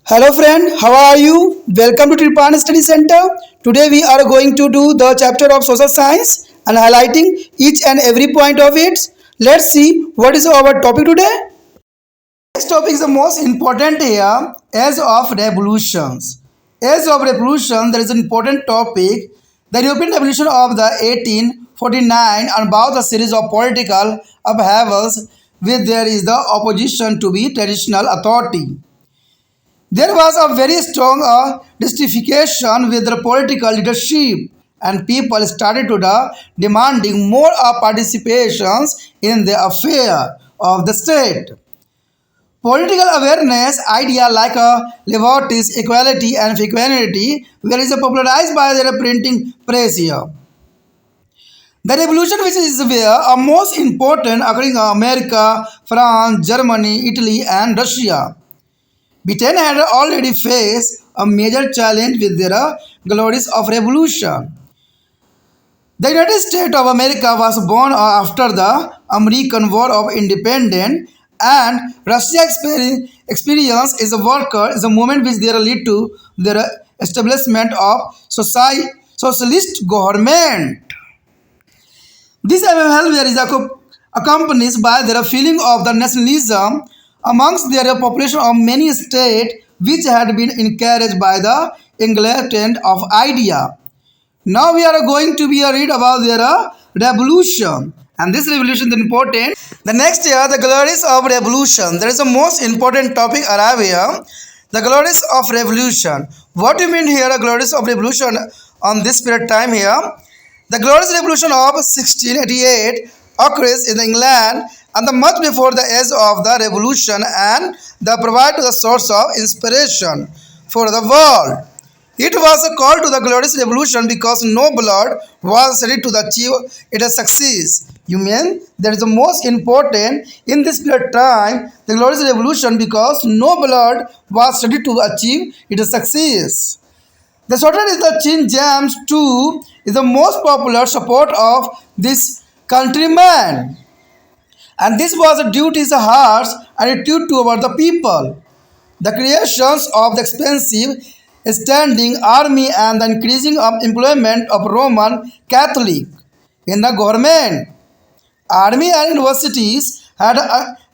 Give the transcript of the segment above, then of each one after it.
Hello friend, how are you? Welcome to Tripan Study Center. Today we are going to do the chapter of social science and highlighting each and every point of it. Let's see what is our topic today. Next topic is the most important here, age of revolutions. Age of revolution, there is an important topic, the European revolution of the 1849 and about the series of political upheavals with there is the opposition to be traditional authority. There was a very strong justification with the political leadership, and people started to demanding more participations in the affair of the state. Political awareness idea like liberties, equality, and fraternity were is popularized by the printing press here. The revolution which is where are most important occurring in America, France, Germany, Italy, and Russia. Britain had already faced a major challenge with their glories of revolution. The United States of America was born after the American War of Independence, and Russia's experience is a worker is a movement which there lead to the establishment of socialist government. This behavior is accompanied by the feeling of the nationalism amongst their population of many states which had been encouraged by the Enlightenment of idea. Now we are going to be a read about their revolution, and this revolution is important. The next year, the glories of revolution. There is a most important topic arrive here. The glories of revolution. What do you mean here? The glories of revolution on this period time here. The glorious revolution of 1688 occurs in England and the much before the age of the revolution and the provide to the source of inspiration for the world. It was a call to the glorious revolution because no blood was ready to achieve its success. You mean that is the most important in this period time, the glorious revolution because no blood was ready to achieve its success. The shorter is the Chin James 2 is the most popular support of this countryman. And this was due to his harsh attitude toward the people. The creations of the expensive standing army and the increasing of employment of Roman Catholic in the government. Army and universities had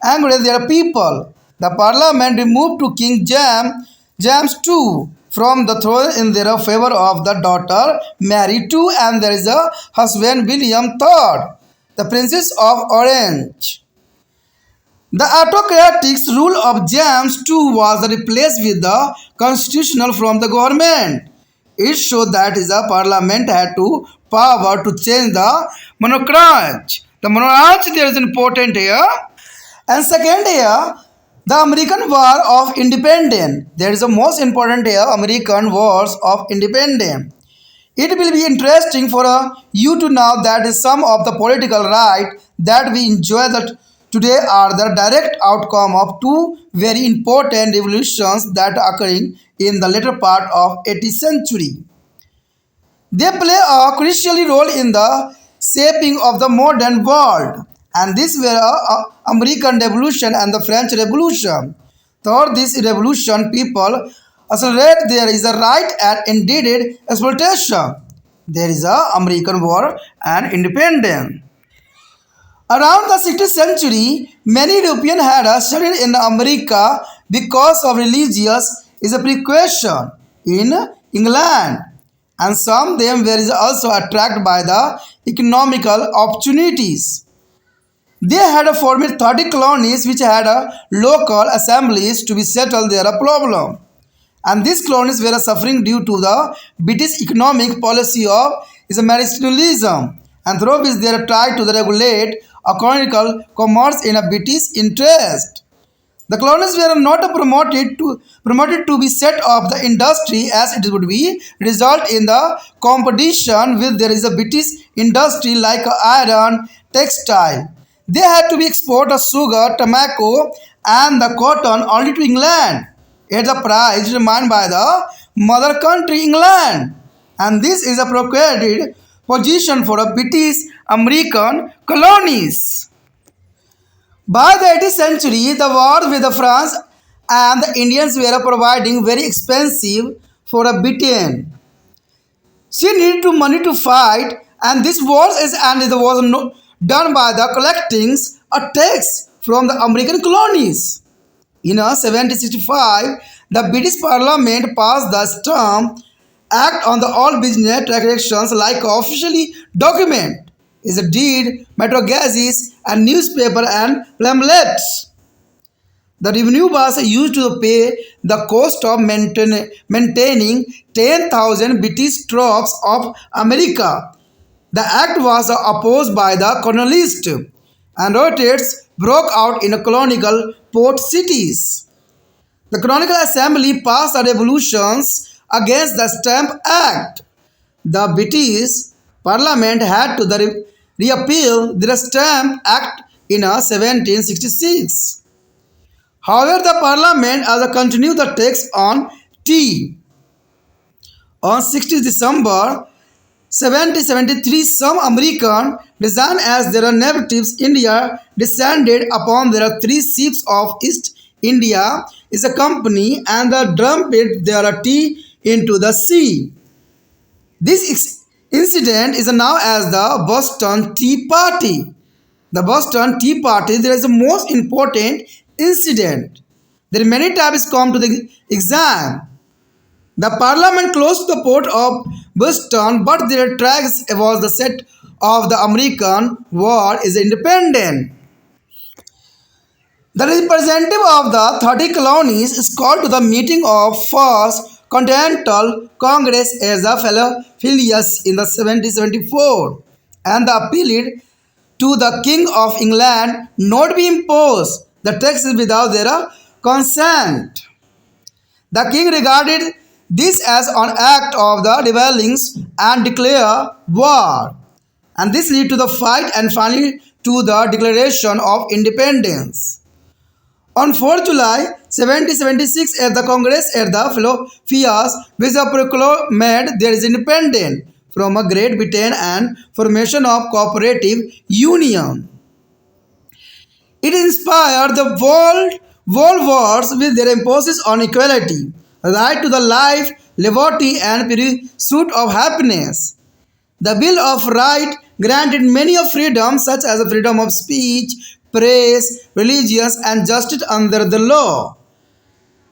angered their people. The parliament removed to King James II from the throne in their favor of the daughter Mary II and there is a husband William III, the Princess of Orange. The autocratic rule of James II was replaced with the constitutional from the government. It showed that the parliament had to power to change the monarchy. The monarchy there is important here. And second here, the American War of Independence. There is the most important here, American Wars of Independence. It will be interesting for you to know that some of the political right that we enjoy that today are the direct outcome of two very important revolutions that are occurring in the later part of 18th century. They play a crucial role in the shaping of the modern world, and this were American Revolution and the French Revolution. Through this revolution, people accelerate there is a right and indeed exploitation. There is a American War and Independence. Around the 16th century, many Europeans had studied in America because of religious is a precaution in England, and some of them were also attracted by the economical opportunities. They had formed 30 colonies which had local assemblies to be settle their problem. And these colonies were suffering due to the British economic policy of mercantilism, and through which they tried to regulate economical commerce in a British interest. The colonies were not promoted to be set up the industry as it would be result in the competition with there is a British industry like iron, textile. They had to be export of sugar, tobacco, and the cotton only to England at the price determined by the mother country England. And this is a procreated position for a British American colonies. By the 18th century, the war with France and the Indians were providing very expensive for a Britain. She needed to money to fight, and this was no, done by the collecting a tax from the American colonies. In 1765, the British Parliament passed the Stamp Act on the all business transactions like officially document is a deed, metro gazettes, and newspaper and pamphlets. The revenue was used to pay the cost of maintaining 10,000 British troops of America. The act was opposed by the colonialists, and riots broke out in colonial port cities. The Colonial Assembly passed a resolutions against the Stamp Act. The British Parliament had to repeal the Stamp Act in 1766. However, the Parliament has continued the tax on tea. On 16 December 1773, some American resigned as their natives India descended upon their three ships of East India is a company and the dumped their tea into the sea. This incident is now as the Boston Tea Party. The Boston Tea Party there is the most important incident. There are many topics come to the exam. The parliament closed the port of Boston, but their tracks was the set of the American war is independent. The representative of the 30 colonies is called to the meeting of First Continental Congress as a fellow Phileas in the 1774, and the appealed to the King of England not be imposed the taxes without their consent. The king regarded this as an act of the rebellions and declared war, and this led to the fight and finally to the declaration of independence. On 4th July 1776, at the Congress at the Philadelphia, Bishop proclaimed there is independence from a Great Britain and formation of cooperative union. It inspired the world wars with their emphasis on equality, right to the life, liberty, and pursuit of happiness. The Bill of Rights granted many of freedoms such as the freedom of speech, press, religion, and justice under the law.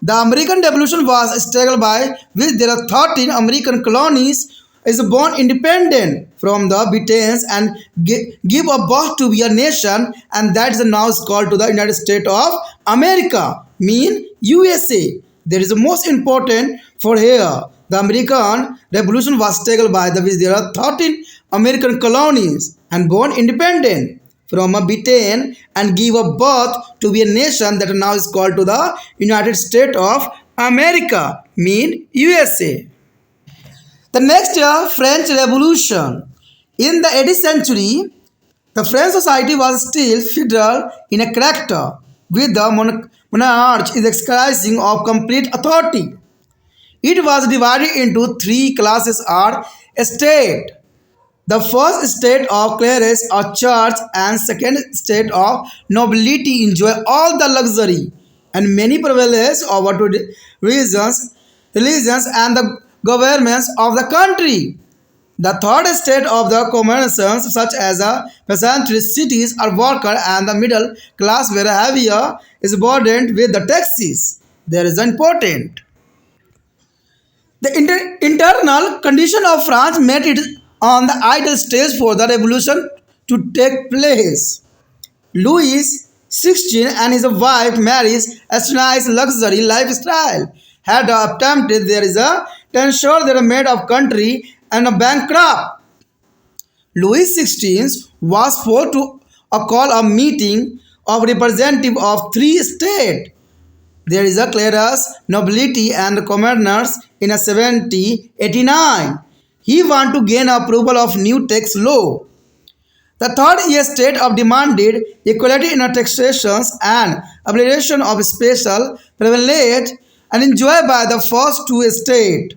The American Revolution was struggled by which there are 13 American colonies is born independent from the Britains and give a birth to be a nation, and that is now called to the United States of America, mean USA. There is the most important for here. The American Revolution was struggled by the which there are 13 American colonies and born independent from a Britain and give a birth to be a nation that now is called to the United States of America, mean USA. The next year, French Revolution. In the 18th century, the French society was still federal in a character, with the monarch is exercising of complete authority. It was divided into three classes or estate. The first state of clergy or church and second state of nobility enjoy all the luxury and many privileges over to the religions and the governments of the country. The third state of the commoners such as the peasantry cities or worker and the middle class were heavier is burdened with the taxes. There is important. The internal condition of France made it on the ideal stage for the revolution to take place. Louis XVI and his wife Mary's astonishing luxury lifestyle had attempted there is a to ensure they are made of country and a bankrupt. Louis XVI was forced to call a meeting of representative of three states. There is a clergy, nobility and commoners in a 1789. He wanted to gain approval of new tax law. The third estate of demanded equality in taxations and abolition of special privilege and enjoyed by the first two estates.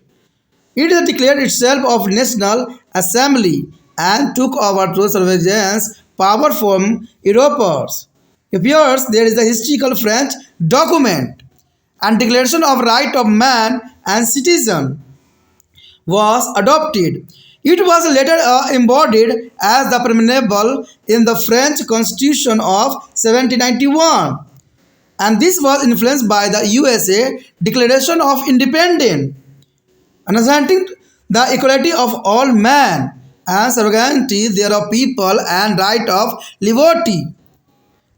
It declared itself of National Assembly and took over to surveillance power from Europeans. Appears there is a historical French document and Declaration of Right of Man and Citizen was adopted. It was later embodied as the preamble in the French Constitution of 1791, and this was influenced by the USA Declaration of Independence, asserting the equality of all men and sovereignty thereof people and right of liberty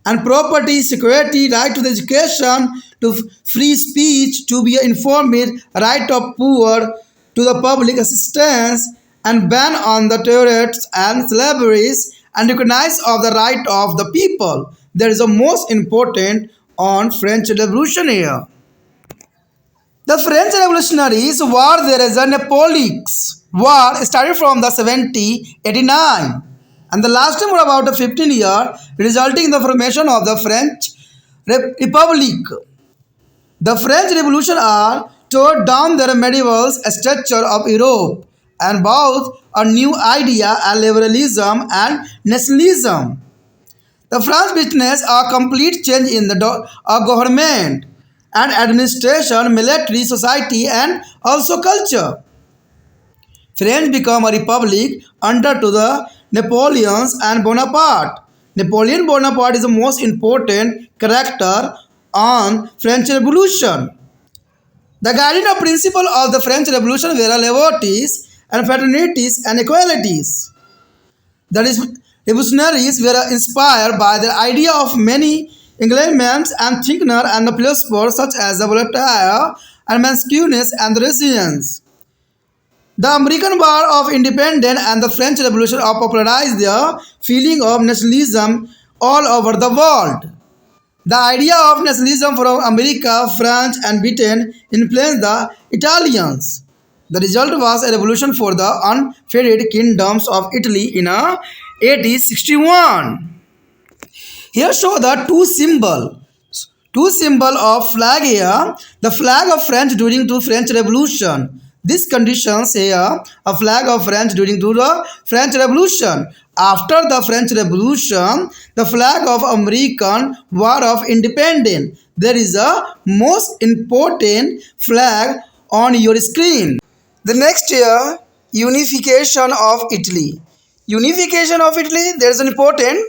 and property, security, right to the education, to free speech, to be informed, right of poor, to the public assistance, and ban on the terrorists and slaveries, and recognize of the right of the people. That is the most important on French Revolution here. The French revolutionaries war there is a Napoleon's war started from the 1789 and the lasted for about 15 years, resulting in the formation of the French Republic. The French Revolution are tore down the medieval structure of Europe and brought a new idea and liberalism and nationalism. The France witnessed a complete change in the government and administration, military, society, and also culture. France became a republic under to the Napoleons and Bonaparte. Napoleon Bonaparte is the most important character on French Revolution. The guiding principle of the French Revolution were liberties and fraternities and equalities. The revolutionaries were inspired by the idea of many Englishmen and thinkers and philosophers such as Voltaire and Montesquieu and the Resistance. The American War of Independence and the French Revolution have popularized the feeling of nationalism all over the world. The idea of nationalism from America, France, and Britain influenced the Italians. The result was a revolution for the unfederated kingdoms of Italy in 1861. Here show the two symbol of flag here. The flag of France during the French Revolution. This conditions here a flag of France during the French Revolution. After the French Revolution, the flag of American War of Independence. There is a most important flag on your screen. The next year, unification of Italy. Unification of Italy, there is an important.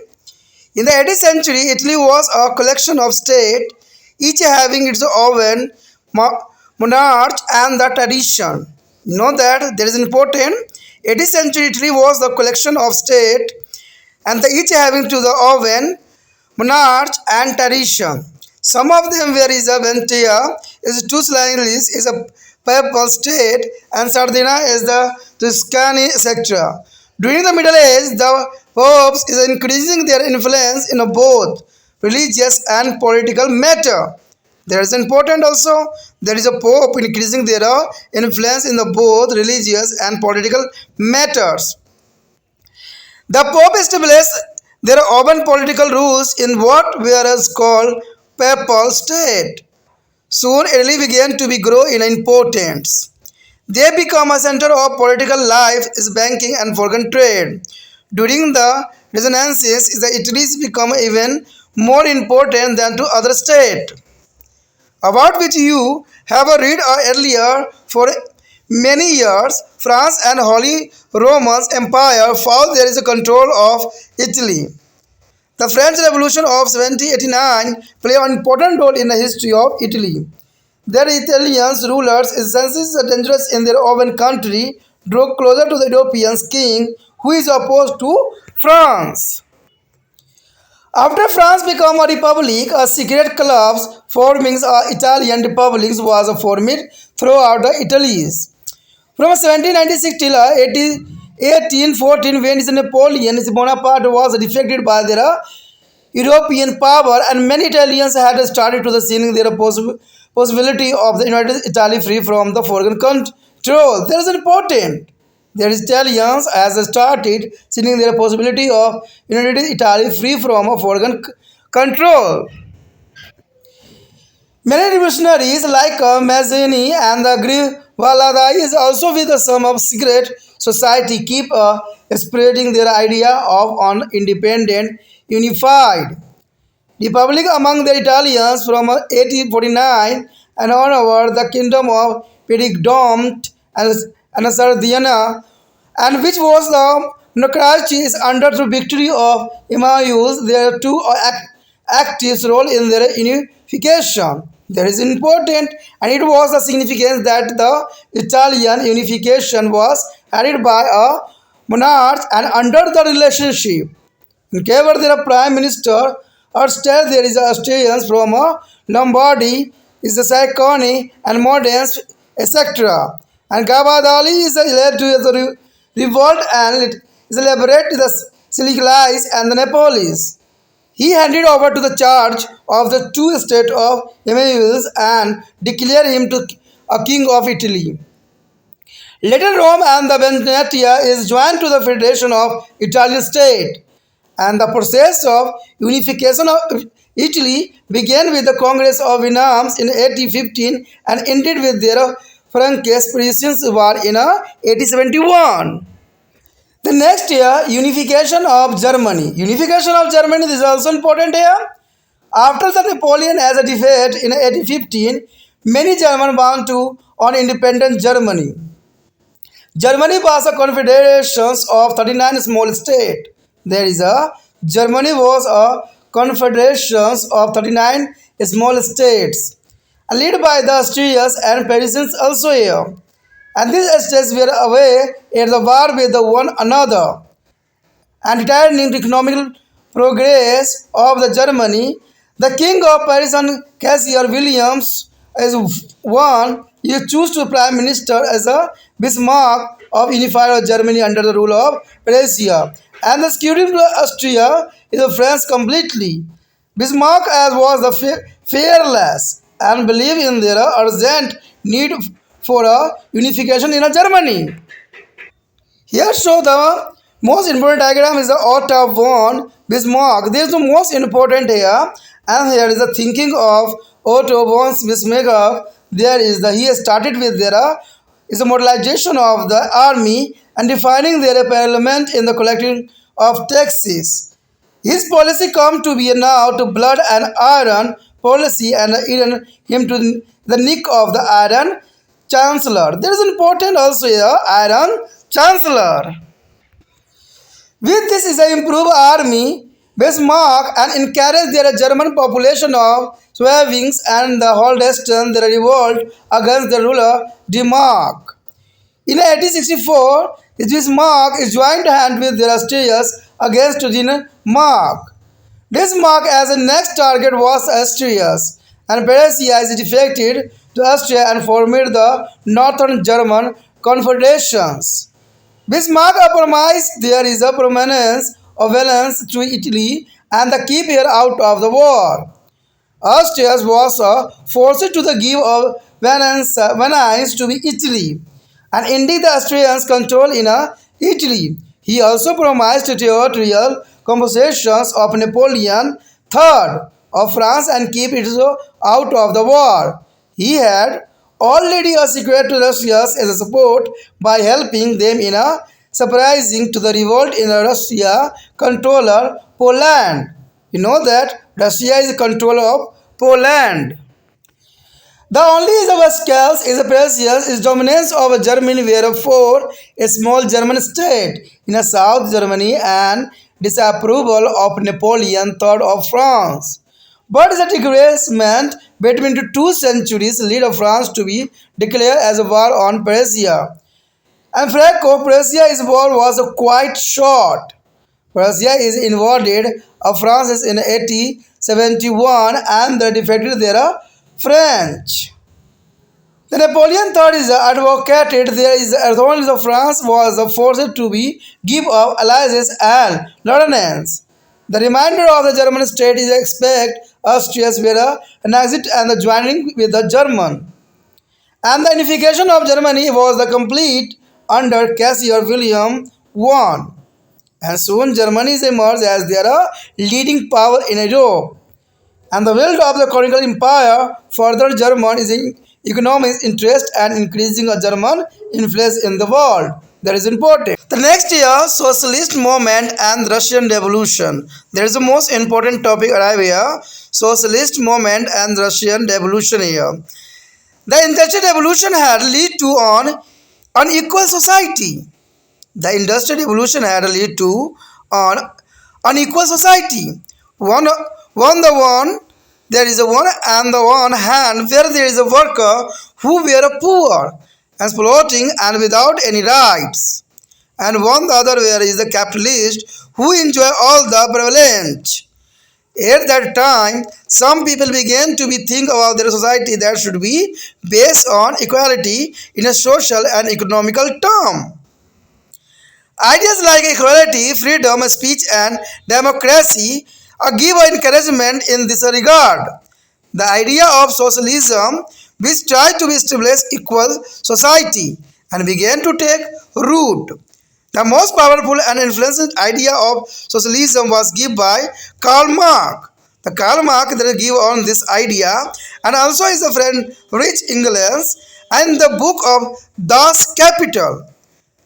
In the 18th century, Italy was a collection of states, each having its own monarch and the tradition. You know that there is an important. 18th century Italy was the collection of states and each having to the own monarch and tradition. Some of them were is a Ventia, is Tuscany is a papal state, and Sardinia is the Tuscany, etc. During the Middle Age, the popes is increasing their influence in both religious and political matter. There is important also. There is a pope increasing their influence in the both religious and political matters. The pope established their own political rules in what were called papal state. Soon Italy began to be grow in importance. They become a center of political life, is banking and foreign trade. During the Renaissance, the Italy's become even more important than to other states, about which you have read earlier. For many years, France and Holy Roman Empire found there is a control of Italy. The French Revolution of 1789 played an important role in the history of Italy. Their Italian rulers, since dangerous in their own country, drew closer to the European king, who is opposed to France. After France became a republic, a secret club forming Italian republics was formed throughout the Italy's. From 1796 till 1814, when Napoleon Bonaparte was defeated by their European power, and many Italians had started to see their possibility of the United Italy free from the foreign control. There is important. There is Italians has started seeing their possibility of United Italy free from a foreign control. Many revolutionaries like Mazzini and the Grivallada is also with some of secret society keep spreading their idea of an independent, unified republic among the Italians from 1849. and on over the kingdom of Perigdom and Sardiana, and which was the crisis under the victory of Emmaus, their two active role in their unification. That is important, and it was the significance that the Italian unification was headed by a monarch and under the relationship. In Caver, there are prime minister, or still there is Austrians from Lombardy, is the Sacconi and Modens, etc. And Gabadali is led to the revolt and it is elaborate to the Silicalis and the Nepolis. He handed over to the charge of the two state of Emmaus and declared him to a king of Italy. Later Rome and the Venetia is joined to the Federation of Italian state, and the process of unification of Italy began with the Congress of Vinams in 1815 and ended with their Frankish-Prussian War in 1871. The next year, unification of Germany. Unification of Germany is also important here. After the Napoleon has a defeat in 1815, many Germans want to on independent Germany. Germany was a confederation of 39 small states. There is a Germany was a confederation of 39 small states, led by the Austrians and Parisians also here. And these states were away at the war with one another and returning to economic progress of the Germany. The king of Paris and Cassier Williams is one. He chose to prime minister as a Bismarck of unified Germany under the rule of Prussia. And the security of Austria is a France completely. Bismarck as was the fearless and believed in their urgent need for a unification in a Germany. Here show the most important diagram is the Otto von Bismarck. This is the most important here, and here is the thinking of Otto von Bismarck. There is the he started with there is a modelization of the army and defining their parliament in the collecting of taxes. His policy come to be now to blood and iron policy and even him to the nick of the iron chancellor. There is important also here iron chancellor. With this is an improved army, Bismarck and encouraged their German population of Slavings and the Holstein their revolt against the ruler Denmark. In 1864, Bismarck is joined hand with the Austrians against Denmark. Bismarck as a next target was Austria, and Prussia is defected to Austria and formed the Northern German Confederations. Bismarck promised there is a permanence of valence to Italy and the keep her out of the war. Austria was forced to the give of Venice to be Italy, and indeed the Austrians control in Italy. He also promised territorial compensations of Napoleon III of France and keep it out of the war. He had already a secret to Russia as a support by helping them in a surprising to the revolt in Russia controller Poland. You know that Russia is control of Poland. The only is the Vascals is the precious is dominance of Germany wherefore a small German state in a South Germany and disapproval of Napoleon III of France. But the disagreement between the two centuries led France to be declared as a war on Prussia. And Franco-Prussia's war was quite short. Prussia is invaded of France in 1871 and they defeated their French. The Napoleon III is advocated there is authorities of France was forced to be give up alliances and Lorraines. The remainder of the German state is expect Austria were an exit and the joining with the German. And the unification of Germany was the complete under Cassier William I. And soon Germany emerged as their leading power in Europe. And the build of the colonial empire further German is in economic interest and increasing a German influence in the world. That is important. The next year, socialist movement and Russian revolution. There is the most important topic arrive here. Socialist movement and Russian revolution here. The industrial revolution had led to an unequal society. The industrial revolution had led to an unequal society. One, one the one there is a one and the one hand where there is a worker who were poor, exploiting and without any rights, and one the other where is the capitalist who enjoy all the privilege. At that time, some people began to be think about their society that should be based on equality in a social and economical term. Ideas like equality, freedom, speech, and democracy are given encouragement in this regard. The idea of socialism, which tried to establish equal society, and began to take root. The most powerful and influential idea of socialism was given by Karl Marx. The Karl Marx that give on this idea and also is a friend Rich Engels and the book of Das Kapital.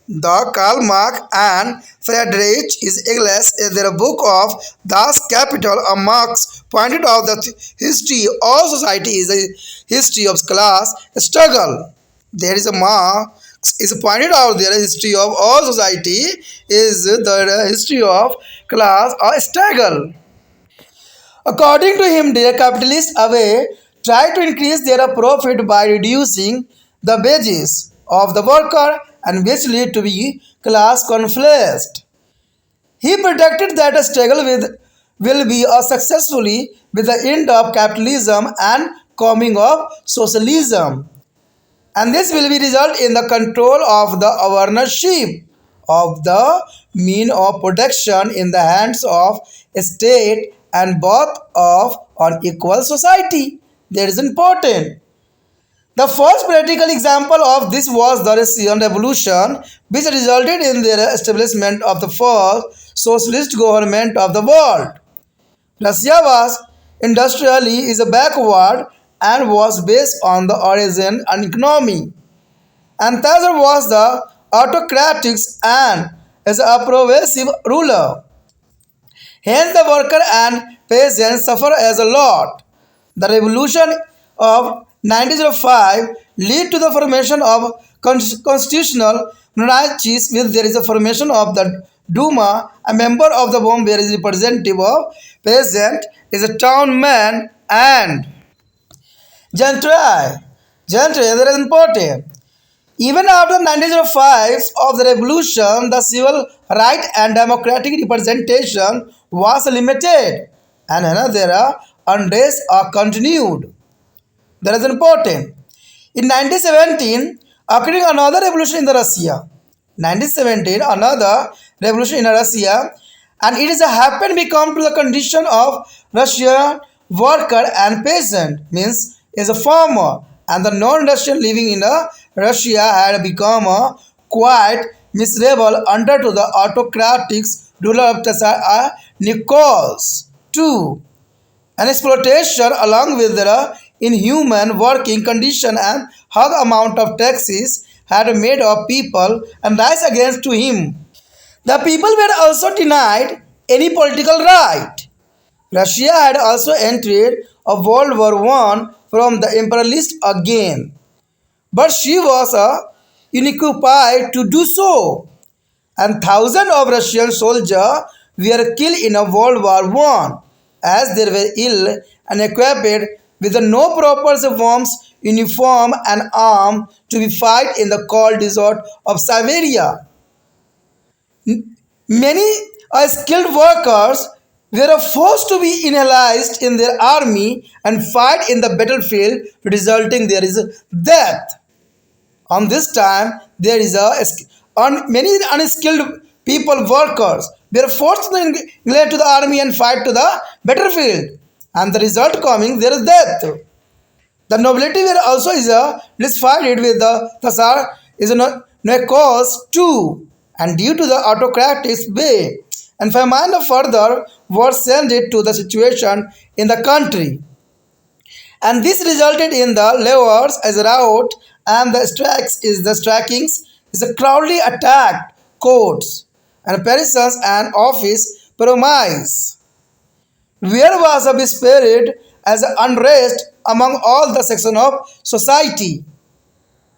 The Karl Marx and Friedrich Engels in their book of Das Kapital Marx pointed out that history of society is a history of class struggle. There is a Marx is pointed out there history of all society is the history of class or struggle. According to him, the capitalists away try to increase their profit by reducing the wages of the worker and which lead to be class conflict. He predicted that a struggle will be a successfully with the end of capitalism and coming of socialism. And this will be result in the control of the ownership of the mean of production in the hands of state and both of an equal society. That is important. The first practical example of this was the Russian Revolution, which resulted in the establishment of the first socialist government of the world. Russia was industrially is a backward and was based on the origin and economy. And Thazar was the autocratic and is a progressive ruler. Hence, the worker and peasants suffer as a lot. The revolution of 1905 led to the formation of constitutional monarchies, with there is a formation of the Duma, a member of the Bombay is representative of peasant, is a town man and gentry. Gentry is very important. Even after 1905 of the revolution, the civil right and democratic representation was limited, and another unrest are continued. That is important. In 1917, occurring another revolution in the Russia. 1917, another revolution in Russia, and it is a happen become to the condition of Russian worker and peasant, means is a farmer, and the non-Russian living in Russia had become quite miserable under to the autocratic ruler of Tsar Nichols. 2. An exploitation along with the inhuman working condition and high amount of taxes had made of people and rise against to him. The people were also denied any political right. Russia had also entered a World War I from the imperialist again, but she was unoccupied to do so, and thousands of Russian soldiers were killed in a World War I as they were ill and equipped with no proper arms, uniform, and arm to be fight in the cold desert of Siberia. Many skilled workers were forced to be enlisted in their army and fight in the battlefield, resulting there is death. On this time, there is many unskilled people workers were forced to engage to the army and fight to the battlefield, and the result coming there is death. The nobility were also is disfied with the Thasar is no cause too, and due to the autocratic way and famine further worsened it to the situation in the country. And this resulted in the levers as a rout and the strikes is the strikings is a crowdly attacked courts and persons and office promise. Where was a spirit as unrest among all the sections of society.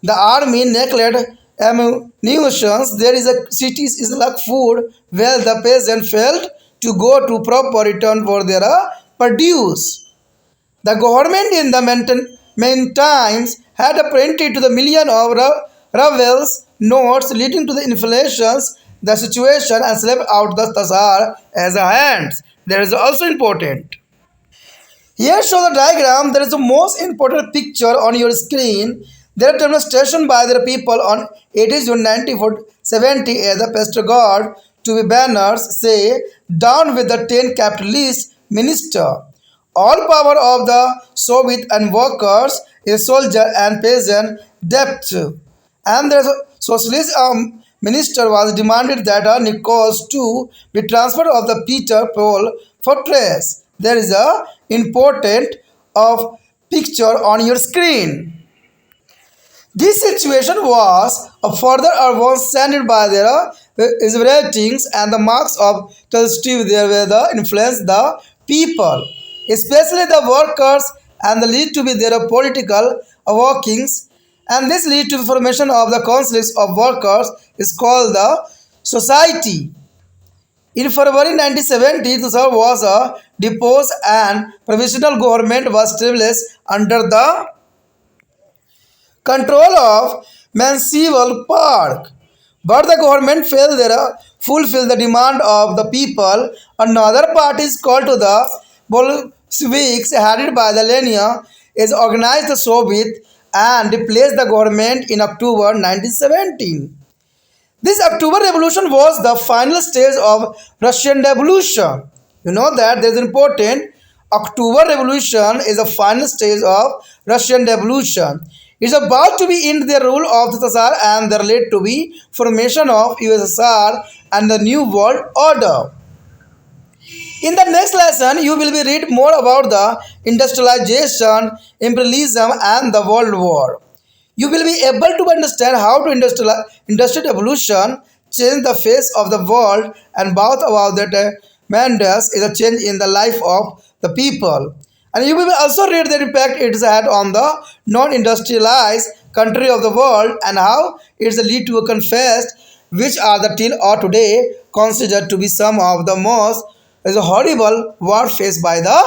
The army neglected ammunition. There is a cities is like food where the peasant failed to go to proper return for their produce. The government in the meantime had printed to the million of rebels notes leading to the inflations, the situation and slept out the Tasar as a hands. That is also important. Here show the diagram. There is the most important picture on your screen. There are demonstration by the people on 18 June 1970 as the pastor God to be banners say down with the 10 capitalist minister. All power of the Soviet and workers is soldier and peasant debt. And the socialist minister was demanded that a Nichols to be transferred of the Peter Paul fortress. There is a important of picture on your screen. This situation was further advanced by their ratings and the marks of Steve there were the influence the people, especially the workers, and the lead to be their political workings, and this lead to the formation of the councils of workers is called the society. In February 1970, the Tsar was deposed and provisional government was established under the control of Mansfield Park. But the government failed to fulfill the demand of the people. Another party is called to the Bolsheviks, headed by the Lenin, is organized the Soviet and replaced the government in October 1917. This October Revolution was the final stage of Russian Revolution. You know that there is important. October Revolution is the final stage of Russian Revolution. It's about to be in the rule of the Tsar and the led to be formation of USSR and the New World Order. In the next lesson, you will be read more about the industrialization, imperialism, and the World War. You will be able to understand how to industrial evolution changed the face of the world and both about that tremendous is a change in the life of the people. And you will also read the impact it has had on the non-industrialized country of the world and how it's lead to a confessed, which are the till or today considered to be some of the most is a horrible war faced by the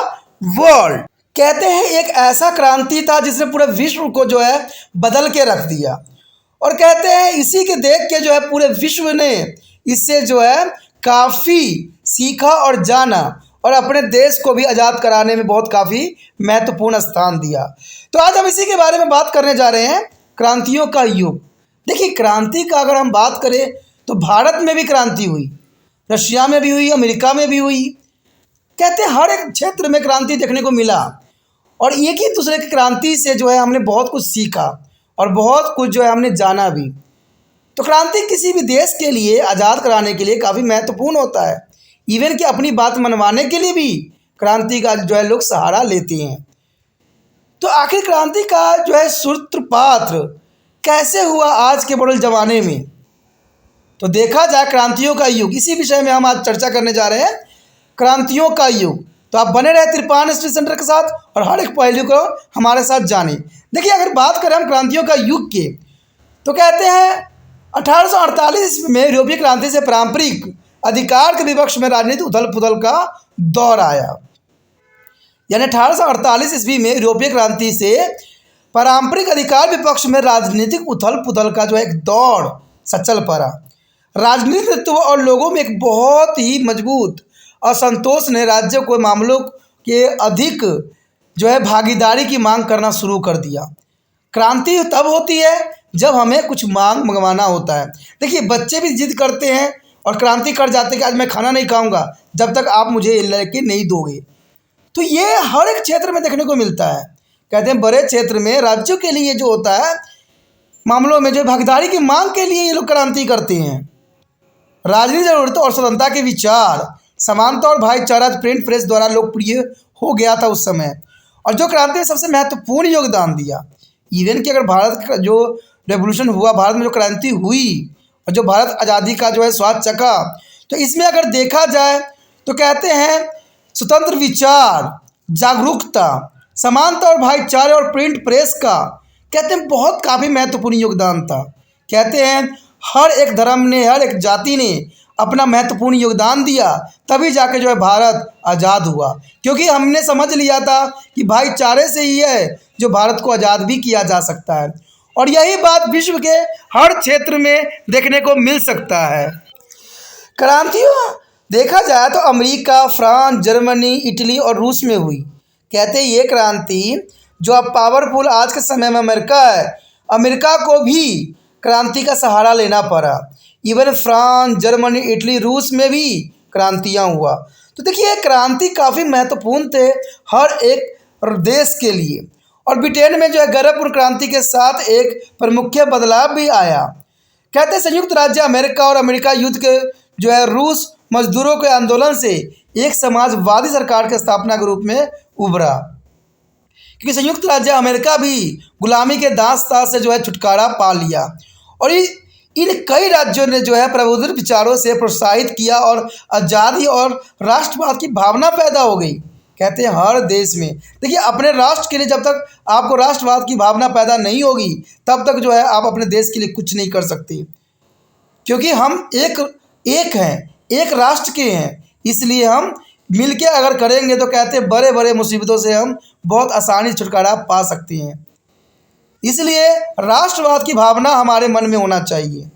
world. कहते हैं एक ऐसा क्रांति था जिसने पूरे विश्व को जो है बदल के रख दिया और कहते हैं इसी के देख के जो है पूरे विश्व ने इससे जो है काफ़ी सीखा और जाना और अपने देश को भी आज़ाद कराने में बहुत काफ़ी महत्वपूर्ण स्थान दिया। तो आज हम इसी के बारे में बात करने जा रहे हैं, क्रांतियों का युग। देखिए, क्रांति का अगर हम बात करें तो भारत में भी क्रांति हुई, रशिया में भी हुई, अमेरिका में भी हुई। कहते हैं हर एक क्षेत्र में क्रांति देखने को मिला और एक ही दूसरे की क्रांति से जो है हमने बहुत कुछ सीखा और बहुत कुछ जो है हमने जाना भी। तो क्रांति किसी भी देश के लिए आज़ाद कराने के लिए काफ़ी महत्वपूर्ण होता है। इवन कि अपनी बात मनवाने के लिए भी क्रांति का जो है लोग सहारा लेते हैं। तो आखिर क्रांति का जो है सूत्रपात कैसे हुआ आज के मॉडल ज़माने में, तो देखा जाए क्रांतियों का युग, इसी विषय में हम आज चर्चा करने जा रहे हैं, क्रांतियों का युग। तो आप बने रहे त्रिपान स्टडी सेंटर के साथ और हर एक पहलू को हमारे साथ जानें। देखिए, अगर बात करें हम क्रांतियों का युग के, तो कहते हैं 1848 में यूरोपीय क्रांति से पारंपरिक अधिकार के विपक्ष में राजनीतिक उथल पुथल का दौर आया। यानी 1848 ईस्वी में यूरोपीय क्रांति से पारंपरिक अधिकार विपक्ष में राजनीतिक उथल पुथल का जो एक दौर सचल पड़ा। राजनीतिक नेतृत्व और लोगों में एक बहुत ही मजबूत असंतोष ने राज्य को मामलों के अधिक जो है भागीदारी की मांग करना शुरू कर दिया। क्रांति तब होती है जब हमें कुछ मंगवाना होता है। देखिए, बच्चे भी जिद करते हैं और क्रांति कर जाते हैं कि आज मैं खाना नहीं खाऊंगा जब तक आप मुझे लेके नहीं दोगे। तो ये हर एक क्षेत्र में देखने को मिलता है। कहते हैं बड़े क्षेत्र में राज्यों के लिए जो होता है मामलों में जो भागीदारी की मांग के लिए ये लोग क्रांति करते हैं। राजनीतिक जरूरतों और स्वतंत्रता के विचार, समानता और भाईचारा प्रिंट प्रेस द्वारा लोकप्रिय हो गया था उस समय, और जो क्रांति में सबसे महत्वपूर्ण योगदान दिया। इवन कि अगर भारत का जो रेवोल्यूशन हुआ, भारत में जो क्रांति हुई और जो भारत आज़ादी का जो है स्वाद चखा, तो इसमें अगर देखा जाए तो कहते हैं स्वतंत्र विचार, जागरूकता समानता और भाईचारे और प्रिंट प्रेस का कहते हैं बहुत काफ़ी महत्वपूर्ण योगदान था। कहते हैं हर एक धर्म ने, हर एक जाति ने अपना महत्वपूर्ण योगदान दिया, तभी जाके जो है भारत आज़ाद हुआ। क्योंकि हमने समझ लिया था कि भाईचारे से ही है जो भारत को आज़ाद भी किया जा सकता है। और यही बात विश्व के हर क्षेत्र में देखने को मिल सकता है। क्रांतियों देखा जाए तो अमेरिका, फ्रांस, जर्मनी, इटली और रूस में हुई। कहते हैं ये क्रांति जो अब पावरफुल आज के समय में अमेरिका है, अमेरिका को भी क्रांति का सहारा लेना पड़ा। इवन फ्रांस, जर्मनी, इटली, रूस में भी क्रांतियाँ हुआ। तो देखिए क्रांति काफ़ी महत्वपूर्ण थे हर एक देश के लिए। और ब्रिटेन में जो है गरजपूर्ण क्रांति के साथ एक प्रमुख बदलाव भी आया। कहते हैं संयुक्त राज्य अमेरिका और अमेरिका युद्ध के जो है रूस मजदूरों के आंदोलन से एक समाजवादी सरकार की स्थापना के रूप में उभरा। क्योंकि संयुक्त राज्य अमेरिका भी गुलामी के दांस्ता से जो है छुटकारा पा लिया। और इन कई राज्यों ने जो है प्रबुद्ध विचारों से प्रोत्साहित किया और आज़ादी और राष्ट्रवाद की भावना पैदा हो गई। कहते हैं हर देश में देखिए अपने राष्ट्र के लिए जब तक आपको राष्ट्रवाद की भावना पैदा नहीं होगी तब तक जो है आप अपने देश के लिए कुछ नहीं कर सकते। क्योंकि हम एक हैं, एक राष्ट्र के हैं, इसलिए हम मिलके अगर करेंगे तो कहते हैं बड़े बड़े मुसीबतों से हम बहुत आसानी से छुटकारा पा सकते हैं। इसलिए राष्ट्रवाद की भावना हमारे मन में होना चाहिए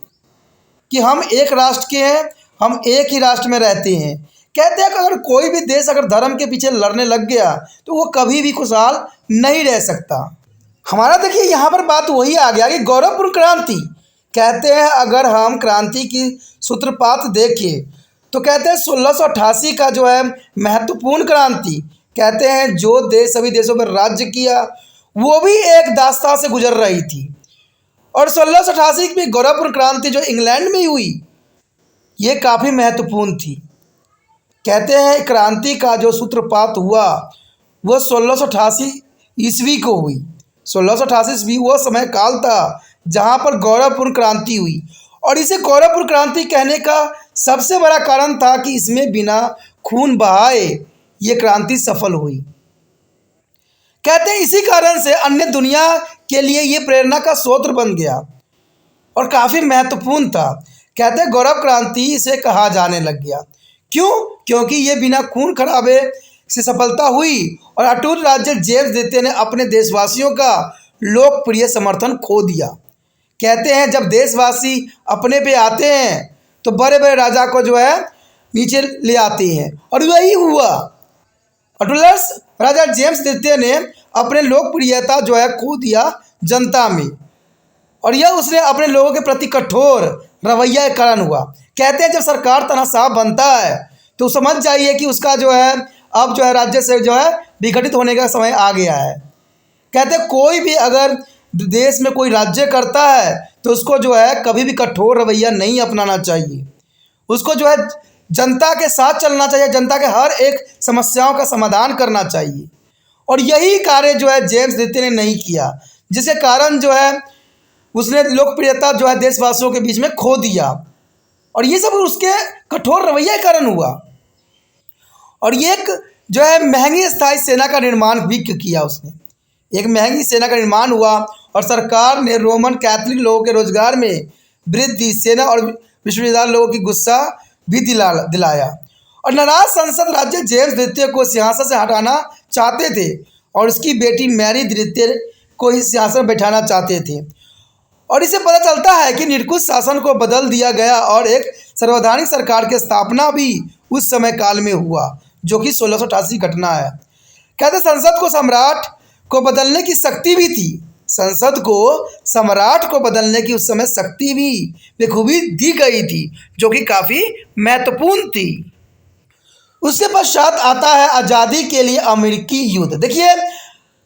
कि हम एक राष्ट्र के हैं, हम एक ही राष्ट्र में रहते हैं। कहते हैं कि अगर कोई भी देश अगर धर्म के पीछे लड़ने लग गया तो वो कभी भी खुशहाल नहीं रह सकता। हमारा देखिए यहाँ पर बात वही आ गया कि गौरवपूर्ण क्रांति। कहते हैं अगर हम क्रांति की सूत्रपात देखें तो कहते हैं 1688 का जो है महत्वपूर्ण क्रांति। कहते हैं जो देश सभी देशों पर राज्य किया वो भी एक दास्तां से गुजर रही थी। और 1688 में गौरवपूर्ण क्रांति जो इंग्लैंड में हुई ये काफ़ी महत्वपूर्ण थी। कहते हैं क्रांति का जो सूत्रपात हुआ वो 1688 ईस्वी को हुई। 1688 ईस्वी वो समय काल था जहाँ पर गौरवपूर्ण क्रांति हुई। और इसे गौरवपूर्ण क्रांति कहने का सबसे बड़ा कारण था कि इसमें बिना खून बहाए ये क्रांति सफल हुई। कहते हैं इसी कारण से अन्य दुनिया के लिए ये प्रेरणा का स्रोत बन गया और काफ़ी महत्वपूर्ण था। कहते हैं गौरव क्रांति इसे कहा जाने लग गया। क्यों? क्योंकि ये बिना खून खराबे से सफलता हुई और अटूट राज्य जेम्स द्वितीय ने अपने देशवासियों का लोकप्रिय समर्थन खो दिया। कहते हैं जब देशवासी अपने पे आते हैं तो बड़े बड़े राजा को जो है नीचे ले आते हैं और वही हुआ। अटूलस राजा जेम्स द्वितीय ने अपने लोकप्रियता जो है खो दिया जनता में और यह उसने अपने लोगों के प्रति कठोर रवैया के कारण हुआ। कहते हैं जब सरकार तानाशाह बनता है तो समझ जाइए कि उसका जो है अब जो है राज्य से जो है विघटित होने का समय आ गया है। कहते हैं कोई भी अगर देश में कोई राज्य करता है तो उसको जो है कभी भी कठोर रवैया नहीं अपनाना चाहिए। उसको जो है जनता के साथ चलना चाहिए, जनता के हर एक समस्याओं का समाधान करना चाहिए। और यही कार्य जो है जेम्स द्वितीय ने नहीं किया, जिसके कारण जो है उसने लोकप्रियता जो है देशवासियों के बीच में खो दिया और ये सब उसके कठोर रवैया के कारण हुआ। और ये एक जो है महंगी स्थायी सेना का निर्माण भी किया उसने। एक महंगी सेना का निर्माण हुआ और सरकार ने रोमन कैथोलिक लोगों के रोजगार में वृद्धि, सेना और विश्वविद्यालय लोगों की गुस्सा भी दिलाया। और नाराज संसद राज्य जेम्स द्वितीय को सिंहासन से हटाना चाहते थे और उसकी बेटी मैरी द्वितीय को ही सिंहासन बैठाना चाहते थे। और इससे पता चलता है कि निरंकुश शासन को बदल दिया गया और एक सर्वैधानिक सरकार की स्थापना भी उस समय काल में हुआ, जो कि 1688 घटना है। कहते संसद को सम्राट को बदलने की शक्ति भी थी। संसद को सम्राट को बदलने की उस समय शक्ति भी बखूबी दी गई थी, जो कि काफ़ी महत्वपूर्ण थी। उसके पश्चात आता है आज़ादी के लिए अमेरिकी युद्ध। देखिए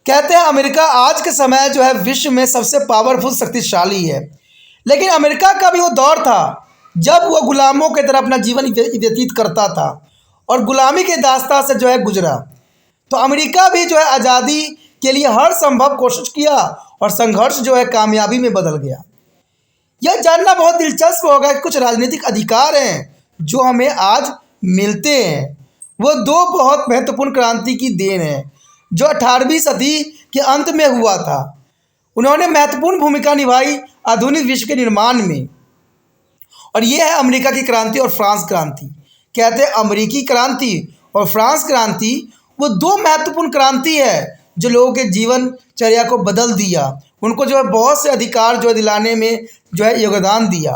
कहते हैं अमेरिका आज के समय जो है विश्व में सबसे पावरफुल शक्तिशाली है, लेकिन अमेरिका का भी वो दौर था जब वो गुलामों की तरह अपना जीवन व्यतीत करता था और गुलामी के दास्तां से जो है गुजरा। तो अमेरिका भी जो है आज़ादी के लिए हर संभव कोशिश किया और संघर्ष जो है कामयाबी में बदल गया। यह जानना बहुत दिलचस्प होगा कि कुछ राजनीतिक अधिकार हैं जो हमें आज मिलते हैं, वो दो बहुत महत्वपूर्ण क्रांति की देन है। जो 18वीं सदी के अंत में हुआ था। उन्होंने महत्वपूर्ण भूमिका निभाई आधुनिक विश्व के निर्माण में। और ये है अमेरिका की क्रांति और फ्रांस क्रांति। कहते हैं अमेरिकी क्रांति और फ्रांस क्रांति वो दो महत्वपूर्ण क्रांति है जो लोगों के जीवनचर्या को बदल दिया, उनको जो है बहुत से अधिकार जो है दिलाने में जो है योगदान दिया।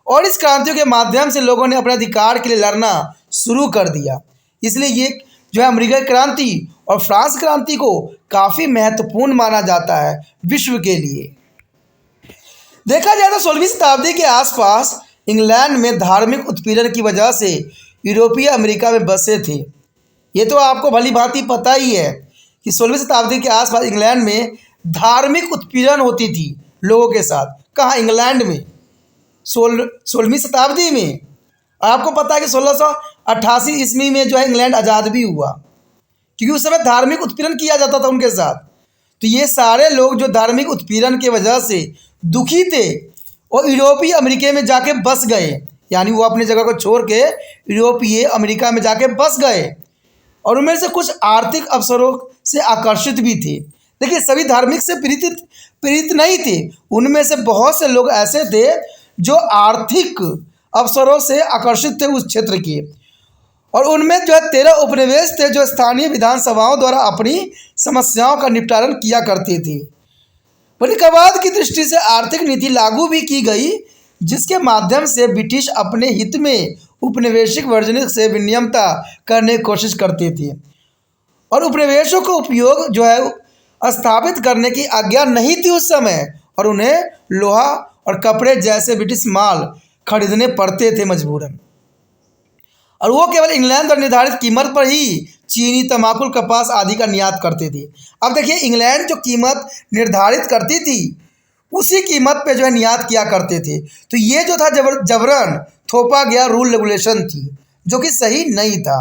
और इस क्रांतियों के माध्यम से लोगों ने अपने अधिकार के लिए लड़ना शुरू कर दिया। इसलिए ये जो है अमेरिका की क्रांति और फ्रांस क्रांति को काफ़ी महत्वपूर्ण माना जाता है विश्व के लिए। देखा जाए तो 16वीं शताब्दी के आसपास इंग्लैंड में धार्मिक उत्पीड़न की वजह से यूरोपीय अमेरिका में बसे थे। ये तो आपको भली भांति पता ही है कि 16वीं शताब्दी के आसपास इंग्लैंड में धार्मिक उत्पीड़न होती थी लोगों के साथ। कहाँ? इंग्लैंड में 16वीं शताब्दी में। आपको पता है कि 1688 ईस्वी में जो है इंग्लैंड आज़ाद भी हुआ, क्योंकि उस समय धार्मिक उत्पीड़न किया जाता था उनके साथ। तो ये सारे लोग जो धार्मिक उत्पीड़न की वजह से दुखी थे और यूरोपीय अमेरिका में जाके बस गए, यानी वो अपनी जगह को छोड़ के यूरोपीय अमेरिका में जाके बस गए। और उनमें से कुछ आर्थिक अवसरों से आकर्षित भी थे। देखिए, सभी धार्मिक से प्रेरित नहीं थे। उनमें से बहुत से लोग ऐसे थे जो आर्थिक अवसरों से आकर्षित थे उस क्षेत्र के। और उनमें जो है 13 उपनिवेश थे जो स्थानीय विधानसभाओं द्वारा अपनी समस्याओं का निपटारा किया करते थे। वणिकवाद की दृष्टि से आर्थिक नीति लागू भी की गई, जिसके माध्यम से ब्रिटिश अपने हित में उपनिवेशिक वर्जनिक से विनिमयता करने की कोशिश करते थे। और उपनिवेशों का उपयोग जो है स्थापित करने की आज्ञा नहीं थी उस समय, और उन्हें लोहा और कपड़े जैसे ब्रिटिश माल खरीदने पड़ते थे मजबूरन। और वो केवल इंग्लैंड द्वारा निर्धारित कीमत पर ही चीनी, तंबाकू, कपास आदि का निर्यात करते थे। अब देखिए, इंग्लैंड जो कीमत निर्धारित करती थी उसी कीमत पे जो है निर्यात किया करते थे। तो ये जो था जबरन थोपा गया रूल रेगुलेशन थी, जो कि सही नहीं था,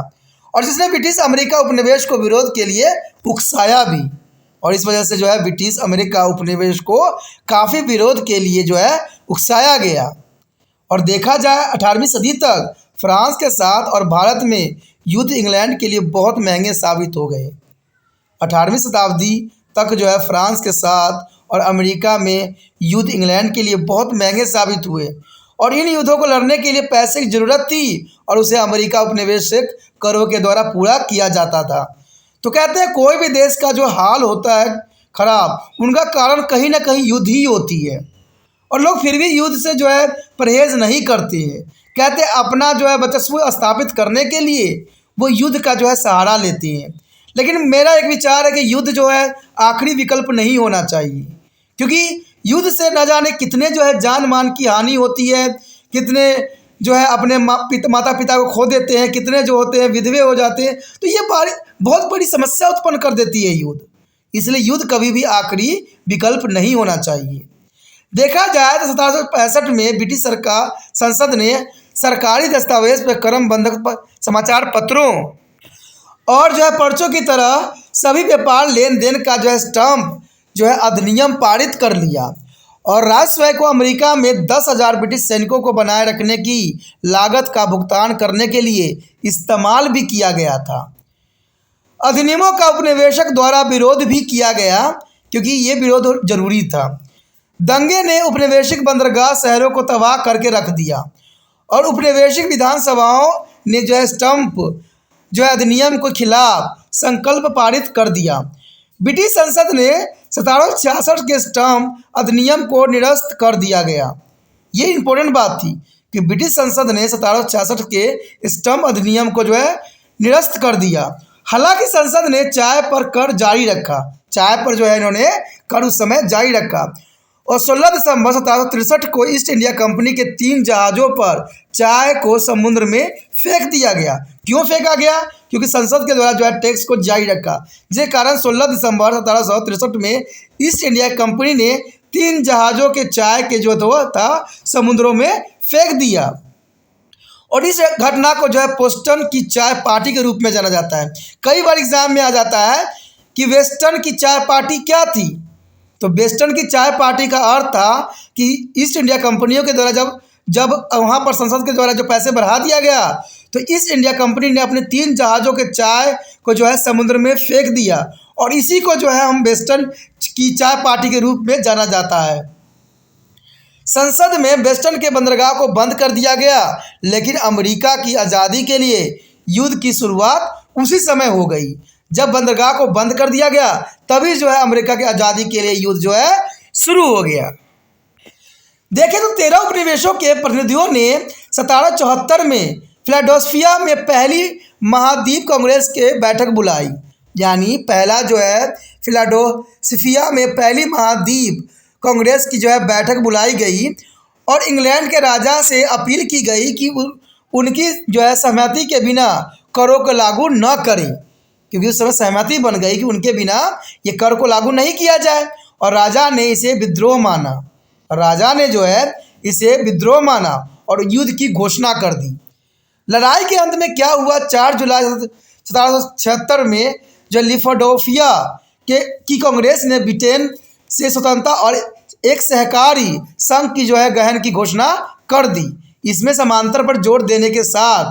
और जिसने ब्रिटिश अमेरिका उपनिवेश को विरोध के लिए उकसाया भी। और इस वजह से जो है ब्रिटिश अमेरिका उपनिवेश को काफ़ी विरोध के लिए जो है उकसाया गया। और देखा जाए 18वीं सदी तक फ्रांस के साथ और भारत में युद्ध इंग्लैंड के लिए बहुत महंगे साबित हो गए। 18वीं शताब्दी तक जो है फ्रांस के साथ और अमेरिका में युद्ध इंग्लैंड के लिए बहुत महंगे साबित हुए, और इन युद्धों को लड़ने के लिए पैसे की ज़रूरत थी, और उसे अमेरिका उपनिवेशिक करों के द्वारा पूरा किया जाता था। तो कहते हैं कोई भी देश का जो हाल होता है खराब, उनका कारण कहीं ना कहीं युद्ध ही होती है, और लोग फिर भी युद्ध से जो है परहेज़ नहीं करते हैं। कहते हैं अपना जो है वर्चस्व स्थापित करने के लिए वो युद्ध का जो है सहारा लेते हैं। लेकिन मेरा एक विचार है कि युद्ध जो है आखिरी विकल्प नहीं होना चाहिए, क्योंकि युद्ध से न जाने कितने जो है जान मान की हानि होती है, कितने जो है अपने माता पिता को खो देते हैं, कितने जो होते हैं विधवे हो जाते हैं। तो ये बहुत बड़ी समस्या उत्पन्न कर देती है युद्ध। इसलिए युद्ध कभी भी आखिरी विकल्प नहीं होना चाहिए। देखा जाए तो 1765 में ब्रिटिश संसद ने सरकारी दस्तावेज पर क्रमबंधक समाचार पत्रों और जो है पर्चों की तरह सभी व्यापार लेन देन का जो है स्टैम्प जो है अधिनियम पारित कर लिया, और राजस्व को अमेरिका में 10,000 ब्रिटिश सैनिकों को बनाए रखने की लागत का भुगतान करने के लिए इस्तेमाल भी किया गया था। अधिनियमों का उपनिवेशक द्वारा विरोध भी किया गया, क्योंकि ये विरोध जरूरी था। दंगे ने उपनिवेशिक बंदरगाह शहरों को तबाह करके रख दिया, और उपनिवेशिक विधानसभाओं ने जो है स्टैम्प जो है अधिनियम के खिलाफ संकल्प पारित कर दिया। ब्रिटिश संसद ने 1766 के स्टैम्प अधिनियम को निरस्त कर दिया गया। ये इंपॉर्टेंट बात थी कि ब्रिटिश संसद ने 1766 के स्टैम्प अधिनियम को जो है निरस्त कर दिया। हालांकि संसद ने चाय पर कर जारी रखा, चाय पर जो है इन्होंने कर उस समय जारी रखा, और 16 दिसंबर 1763 को ईस्ट इंडिया कंपनी के 3 जहाज़ों पर चाय को समुद्र में फेंक दिया गया। क्यों फेंका गया? क्योंकि संसद के द्वारा जो है टैक्स को जारी रखा। जिस कारण 16 दिसंबर 1763 में ईस्ट इंडिया कंपनी ने 3 जहाज़ों के चाय के जो था समुद्रों में फेंक दिया। और इस घटना को जो है बोस्टन की चाय पार्टी के रूप में जाना जाता है। कई बार एग्जाम में आ जाता है कि वेस्टर्न की चाय पार्टी क्या थी। तो वेस्टर्न की चाय पार्टी का अर्थ था कि ईस्ट इंडिया कंपनियों के द्वारा जब वहाँ पर संसद के द्वारा जो पैसे बढ़ा दिया गया, तो ईस्ट इंडिया कंपनी ने अपने 3 जहाज़ों के चाय को जो है समुद्र में फेंक दिया, और इसी को जो है हम वेस्टर्न की चाय पार्टी के रूप में जाना जाता है। संसद में वेस्टर्न के बंदरगाह को बंद कर दिया गया, लेकिन अमेरिका की आज़ादी के लिए युद्ध की शुरुआत उसी समय हो गई। जब बंदरगाह को बंद कर दिया गया तभी जो है अमेरिका की आज़ादी के लिए युद्ध जो है शुरू हो गया। देखें तो 13 उपनिवेशों के प्रतिनिधियों ने 1774 में फिलाडेल्फिया में पहली महाद्वीप कांग्रेस के बैठक बुलाई। यानी पहला जो है फिलाडेल्फिया में पहली महाद्वीप कांग्रेस की जो है बैठक बुलाई गई, और इंग्लैंड के राजा से अपील की गई कि उनकी जो है सहमति के बिना करों को लागू न करें, क्योंकि उस समय सहमति बन गई कि उनके बिना ये कर को लागू नहीं किया जाए। और राजा ने इसे विद्रोह माना, राजा ने जो है इसे विद्रोह माना और युद्ध की घोषणा कर दी। लड़ाई के अंत में क्या हुआ, 4 जुलाई 1776 में जो फिलाडेल्फिया की कांग्रेस ने ब्रिटेन से स्वतंत्रता और एक सहकारी संघ की जो है गठन की घोषणा कर दी। इसमें समांतर पर जोर देने के साथ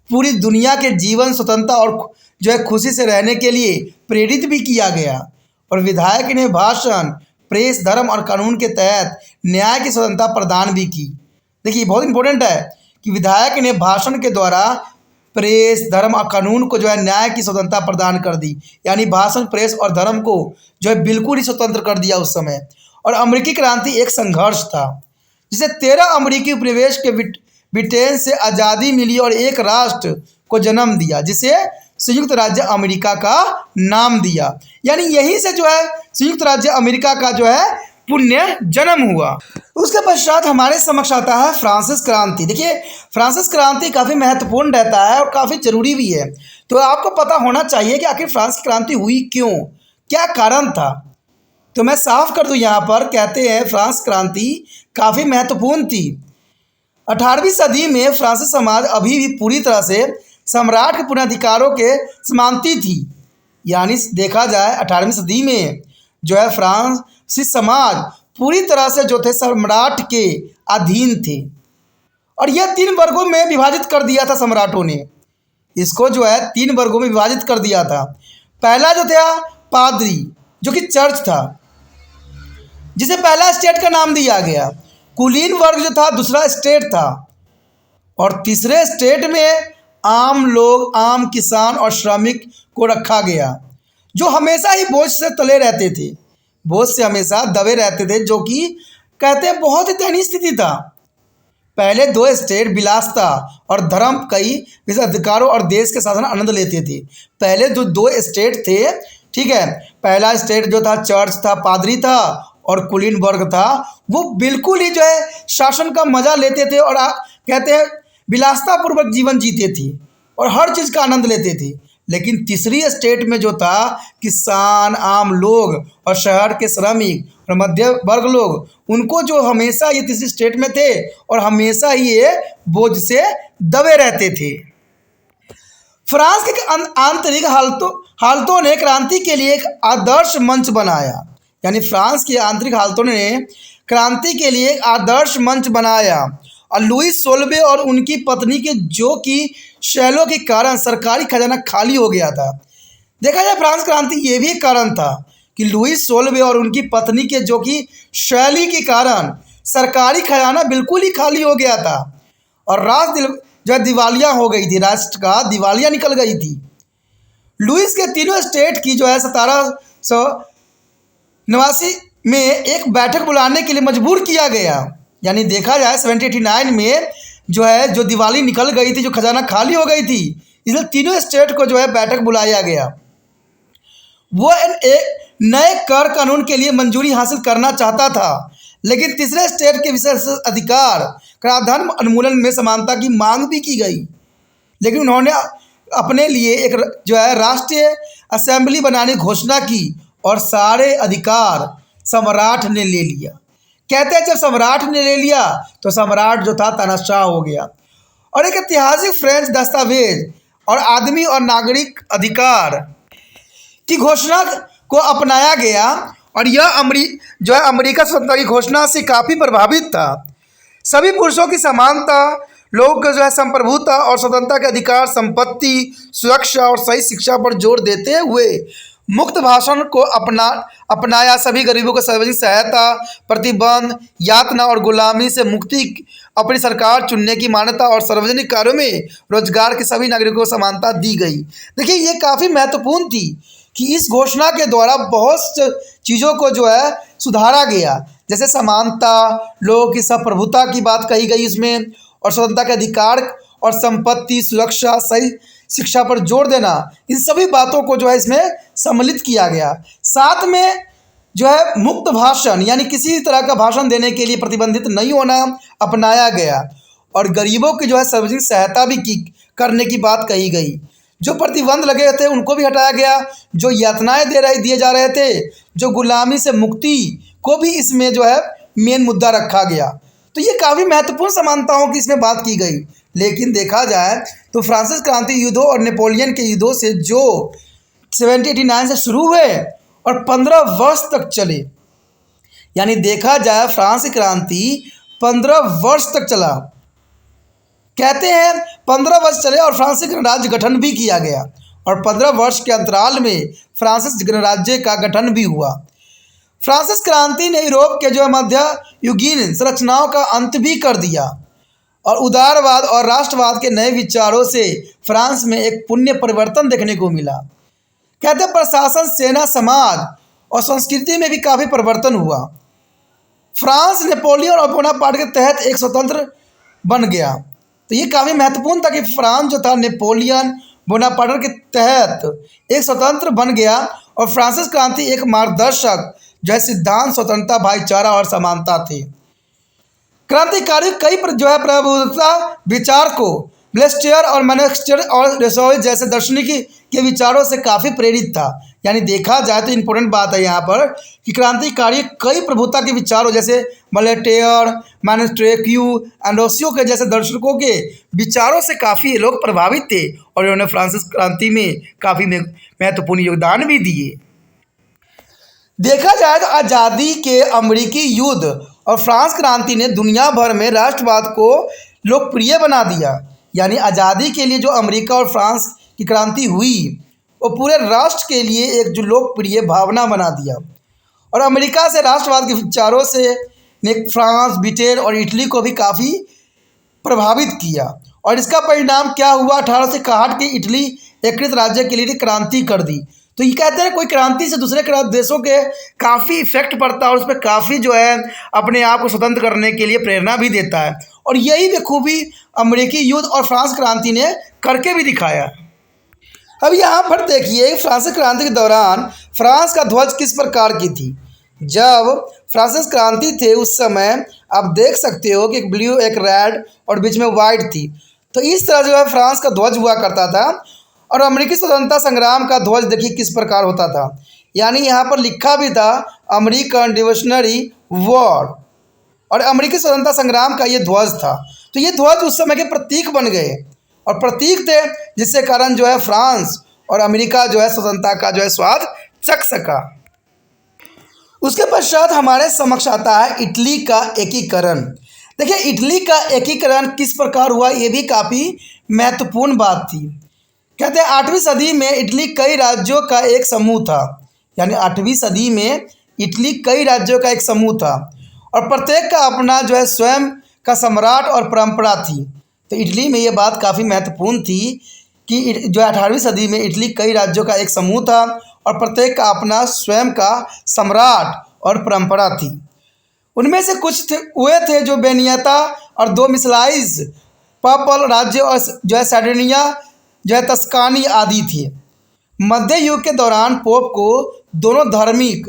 पूरी दुनिया के जीवन स्वतंत्रता और जो है खुशी से रहने के लिए प्रेरित भी किया गया। और विधायक ने भाषण, प्रेस, धर्म और कानून के तहत न्याय की स्वतंत्रता प्रदान भी की। देखिए बहुत इंपॉर्टेंट है कि विधायक ने भाषण के द्वारा प्रेस, धर्म और कानून को जो है न्याय की स्वतंत्रता प्रदान कर दी। यानी भाषण, प्रेस और धर्म को जो है बिल्कुल ही स्वतंत्र कर दिया उस समय। और अमेरिकी क्रांति एक संघर्ष था जिसे 13 अमेरिकी उपनिवेश के ब्रिटेन से आज़ादी मिली और एक राष्ट्र को जन्म दिया, जिसे संयुक्त राज्य अमेरिका का नाम दिया। यानी यहीं से जो है संयुक्त राज्य अमेरिका का जो है पुण्य जन्म हुआ। उसके पश्चात हमारे समक्ष आता है फ्रांसिस क्रांति। देखिए फ्रांसिस क्रांति काफ़ी महत्वपूर्ण रहता है और काफ़ी ज़रूरी भी है, तो आपको पता होना चाहिए कि आखिर फ्रांसिस क्रांति हुई क्यों, क्या कारण था। तो मैं साफ कर दूं, यहाँ पर कहते हैं फ्रांस क्रांति काफ़ी महत्वपूर्ण थी। 18वीं सदी में फ्रांसीसी समाज अभी भी पूरी तरह से सम्राट के पुनर्धिकारों के समानती थी। यानी देखा जाए 18वीं सदी में जो है फ्रांसीसी समाज पूरी तरह से जो थे सम्राट के अधीन थे, और यह 3 वर्गों में विभाजित कर दिया था सम्राटों ने। इसको जो है 3 वर्गों में विभाजित कर दिया था। पहला जो था पादरी, जो कि चर्च था, जिसे पहला स्टेट का नाम दिया गया। कुलीन वर्ग जो था दूसरा स्टेट था, और तीसरे स्टेट में आम लोग, आम किसान और श्रमिक को रखा गया, जो हमेशा ही बोझ से तले रहते थे, बोझ से हमेशा दबे रहते थे, जो कि कहते हैं बहुत ही दयनीय स्थिति था। पहले 2 स्टेट विलासता और धर्म कई अधिकारों और देश के शासन आनंद लेते थे। पहले जो 2 स्टेट थे, ठीक है, पहला स्टेट जो था चर्च था, पादरी था, और कुलीन वर्ग था, वो बिल्कुल ही जो है शासन का मजा लेते थे और कहते हैं विलासतापूर्वक जीवन जीते थे और हर चीज़ का आनंद लेते थे। लेकिन तीसरी स्टेट में जो था किसान, आम लोग और शहर के श्रमिक और मध्य वर्ग लोग, उनको जो हमेशा ये तीसरी स्टेट में थे और हमेशा ही ये बोझ से दबे रहते थे। फ्रांस के आंतरिक हालतों ने क्रांति के लिए एक आदर्श मंच बनाया। यानी फ्रांस की आंतरिक हालतों ने क्रांति के लिए एक आदर्श मंच बनाया, और लुईस सोल्वे और उनकी पत्नी के जो कि शैलों के कारण सरकारी खजाना खाली हो गया था। देखा जाए फ्रांस क्रांति ये भी एक कारण था कि लुईस सोल्वे और उनकी पत्नी के जो कि शैली के कारण सरकारी खजाना बिल्कुल ही खाली हो गया था, और राष्ट्र जो दिवालिया हो गई थी, राष्ट्र का दिवालिया निकल गई थी। लुईस के तीनों स्टेट की जो है 1789 में एक बैठक बुलाने के लिए मजबूर किया गया। यानी देखा जाए 1789 में जो है जो दिवाली निकल गई थी, जो खजाना खाली हो गई थी, इसलिए तीनों स्टेट को जो है बैठक बुलाया गया। वो एक नए कर कानून के लिए मंजूरी हासिल करना चाहता था, लेकिन तीसरे स्टेट के विशेष अधिकार कराधान उन्मूलन में समानता की मांग भी की गई। लेकिन उन्होंने अपने लिए एक जो है राष्ट्रीय असेंबली बनाने की घोषणा की और सारे अधिकार सम्राट ने ले लिया। कहते हैं जब सम्राट ने ले लिया तो सम्राट जो था तानाशाह हो गया, और एक ऐतिहासिक फ्रेंच दस्तावेज और आदमी और नागरिक अधिकार की घोषणा को अपनाया गया, और यह अमेरिका स्वतंत्रता की घोषणा से काफ़ी प्रभावित था। सभी पुरुषों की समानता, लोगों को जो है संप्रभुता और स्वतंत्रता के अधिकार, संपत्ति, सुरक्षा और सही शिक्षा पर जोर देते हुए मुक्त भाषण को अपनाया। सभी गरीबों को सार्वजनिक सहायता, प्रतिबंध, यातना और गुलामी से मुक्ति, अपनी सरकार चुनने की मान्यता और सार्वजनिक कार्यों में रोजगार की सभी नागरिकों को समानता दी गई। देखिए, ये काफ़ी महत्वपूर्ण थी कि इस घोषणा के द्वारा बहुत चीज़ों को जो है सुधारा गया, जैसे समानता, लोगों की संप्रभुता की बात कही गई इसमें, और स्वतंत्रता के अधिकार और संपत्ति, सुरक्षा, सही शिक्षा पर जोर देना, इन सभी बातों को जो है इसमें सम्मिलित किया गया। साथ में जो है मुक्त भाषण यानी किसी तरह का भाषण देने के लिए प्रतिबंधित नहीं होना अपनाया गया, और गरीबों की जो है सार्वजनिक सहायता भी करने की बात कही गई। जो प्रतिबंध लगे थे उनको भी हटाया गया, जो यातनाएं दिए जा रहे थे, जो गुलामी से मुक्ति को भी इसमें जो है मेन मुद्दा रखा गया। तो ये काफ़ी महत्वपूर्ण समानताओं की इसमें बात की गई। लेकिन देखा जाए तो फ्रांसीसी क्रांति युद्धों और नेपोलियन के युद्धों से जो 1789 से शुरू हुए और 15 वर्ष तक चले, यानी देखा जाए फ्रांस की क्रांति 15 वर्ष तक चला। कहते हैं 15 वर्ष चले और फ्रांसीसी गणराज्य गठन भी किया गया, और 15 वर्ष के अंतराल में फ्रांसीसी गणराज्य का गठन भी हुआ। फ्रांसीसी क्रांति ने यूरोप के जो है मध्य युगीन संरचनाओं का अंत भी कर दिया, और उदारवाद और राष्ट्रवाद के नए विचारों से फ्रांस में एक पुण्य परिवर्तन देखने को मिला। कहते हैं प्रशासन, सेना, समाज और संस्कृति में भी काफ़ी परिवर्तन हुआ। फ्रांस नेपोलियन और बोनापार्ट के तहत एक स्वतंत्र बन गया। तो ये काफ़ी महत्वपूर्ण था कि फ्रांस जो था नेपोलियन बोनापार्ट के तहत एक स्वतंत्र बन गया, और फ्रांसीसी क्रांति एक मार्गदर्शक जो है सिद्धांत, स्वतंत्रता, भाईचारा और समानता थे। क्रांतिकारी कई जो है प्रबुद्धता विचार को ब्लेस्टियर और मैनेक्स्टर और रेसोई जैसे दार्शनिक के विचारों से काफ़ी प्रेरित था। यानी देखा जाए तो इम्पोर्टेंट बात है यहाँ पर कि क्रांतिकारी कई प्रभुता के विचारों जैसे मलेटेयर, मैनेस्ट्रेक्यू, एंडोसियो के जैसे दर्शकों के विचारों से काफ़ी लोग प्रभावित थे, और उन्होंने फ्रांसीसी क्रांति में काफ़ी महत्वपूर्ण योगदान भी दिए। देखा जाए तो आज़ादी के अमेरिकी युद्ध और फ्रांस क्रांति ने दुनिया भर में राष्ट्रवाद को लोकप्रिय बना दिया। यानी आज़ादी के लिए जो अमेरिका और फ्रांस की क्रांति हुई वो पूरे राष्ट्र के लिए एक जो लोकप्रिय भावना बना दिया, और अमेरिका से राष्ट्रवाद के विचारों से ने फ्रांस, ब्रिटेन और इटली को भी काफ़ी प्रभावित किया। और इसका परिणाम क्या हुआ? 1861 की इटली एकीकृत राज्य के लिए क्रांति कर दी। तो ये कहते हैं कोई क्रांति से दूसरे देशों के काफ़ी इफेक्ट पड़ता है, और उस पर काफ़ी जो है अपने आप को स्वतंत्र करने के लिए प्रेरणा भी देता है, और यही बखूबी अमेरिकी युद्ध और फ्रांस क्रांति ने करके भी दिखाया। अब यहाँ पर देखिए फ्रांसीसी क्रांति के दौरान फ्रांस का ध्वज किस प्रकार की थी। जब फ्रांसीसी क्रांति थे उस समय आप देख सकते हो कि एक ब्लू, एक रेड और बीच में वाइट थी। तो इस तरह जो है फ्रांस का ध्वज हुआ करता था। और अमेरिकी स्वतंत्रता संग्राम का ध्वज देखिए किस प्रकार होता था, यानी यहाँ पर लिखा भी था अमेरिकन रिवोल्यूशनरी वॉर, और अमेरिकी स्वतंत्रता संग्राम का ये ध्वज था। तो ये ध्वज उस समय के प्रतीक बन गए, और प्रतीक थे जिससे कारण जो है फ्रांस और अमेरिका जो है स्वतंत्रता का जो है स्वाद चख सका। उसके पश्चात हमारे समक्ष आता है इटली का एकीकरण। देखिए इटली का एकीकरण किस प्रकार हुआ, ये भी काफ़ी महत्वपूर्ण बात थी। कहते हैं 8वीं सदी में इटली कई राज्यों का एक समूह था। यानी 8वीं सदी में इटली कई राज्यों का एक समूह था, और प्रत्येक का अपना जो है स्वयं का सम्राट और परंपरा थी। तो इटली में ये बात काफ़ी महत्वपूर्ण थी कि जो 18वीं सदी में इटली कई राज्यों का एक समूह था, और प्रत्येक का अपना स्वयं का सम्राट और परंपरा थी। उनमें से कुछ हुए थे जो बेनियता और दो मिसलाइज पापल राज्य और जो है सार्डिनिया जो है तस्कानी आदि थे। मध्य युग के दौरान पोप को दोनों धार्मिक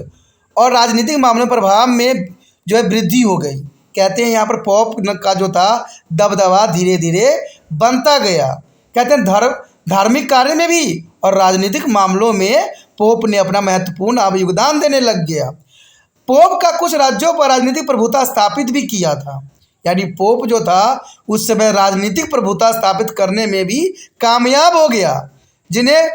और राजनीतिक मामलों प्रभाव में जो है वृद्धि हो गई। कहते हैं यहाँ पर पोप का जो था दबदबा धीरे धीरे बनता गया। कहते हैं धार्मिक कार्य में भी और राजनीतिक मामलों में पोप ने अपना महत्वपूर्ण योगदान देने लग गया। पोप का कुछ राज्यों पर राजनीतिक प्रभुता स्थापित भी किया था। यानी पोप जो था उस समय राजनीतिक प्रभुता स्थापित करने में भी कामयाब हो गया, जिन्हें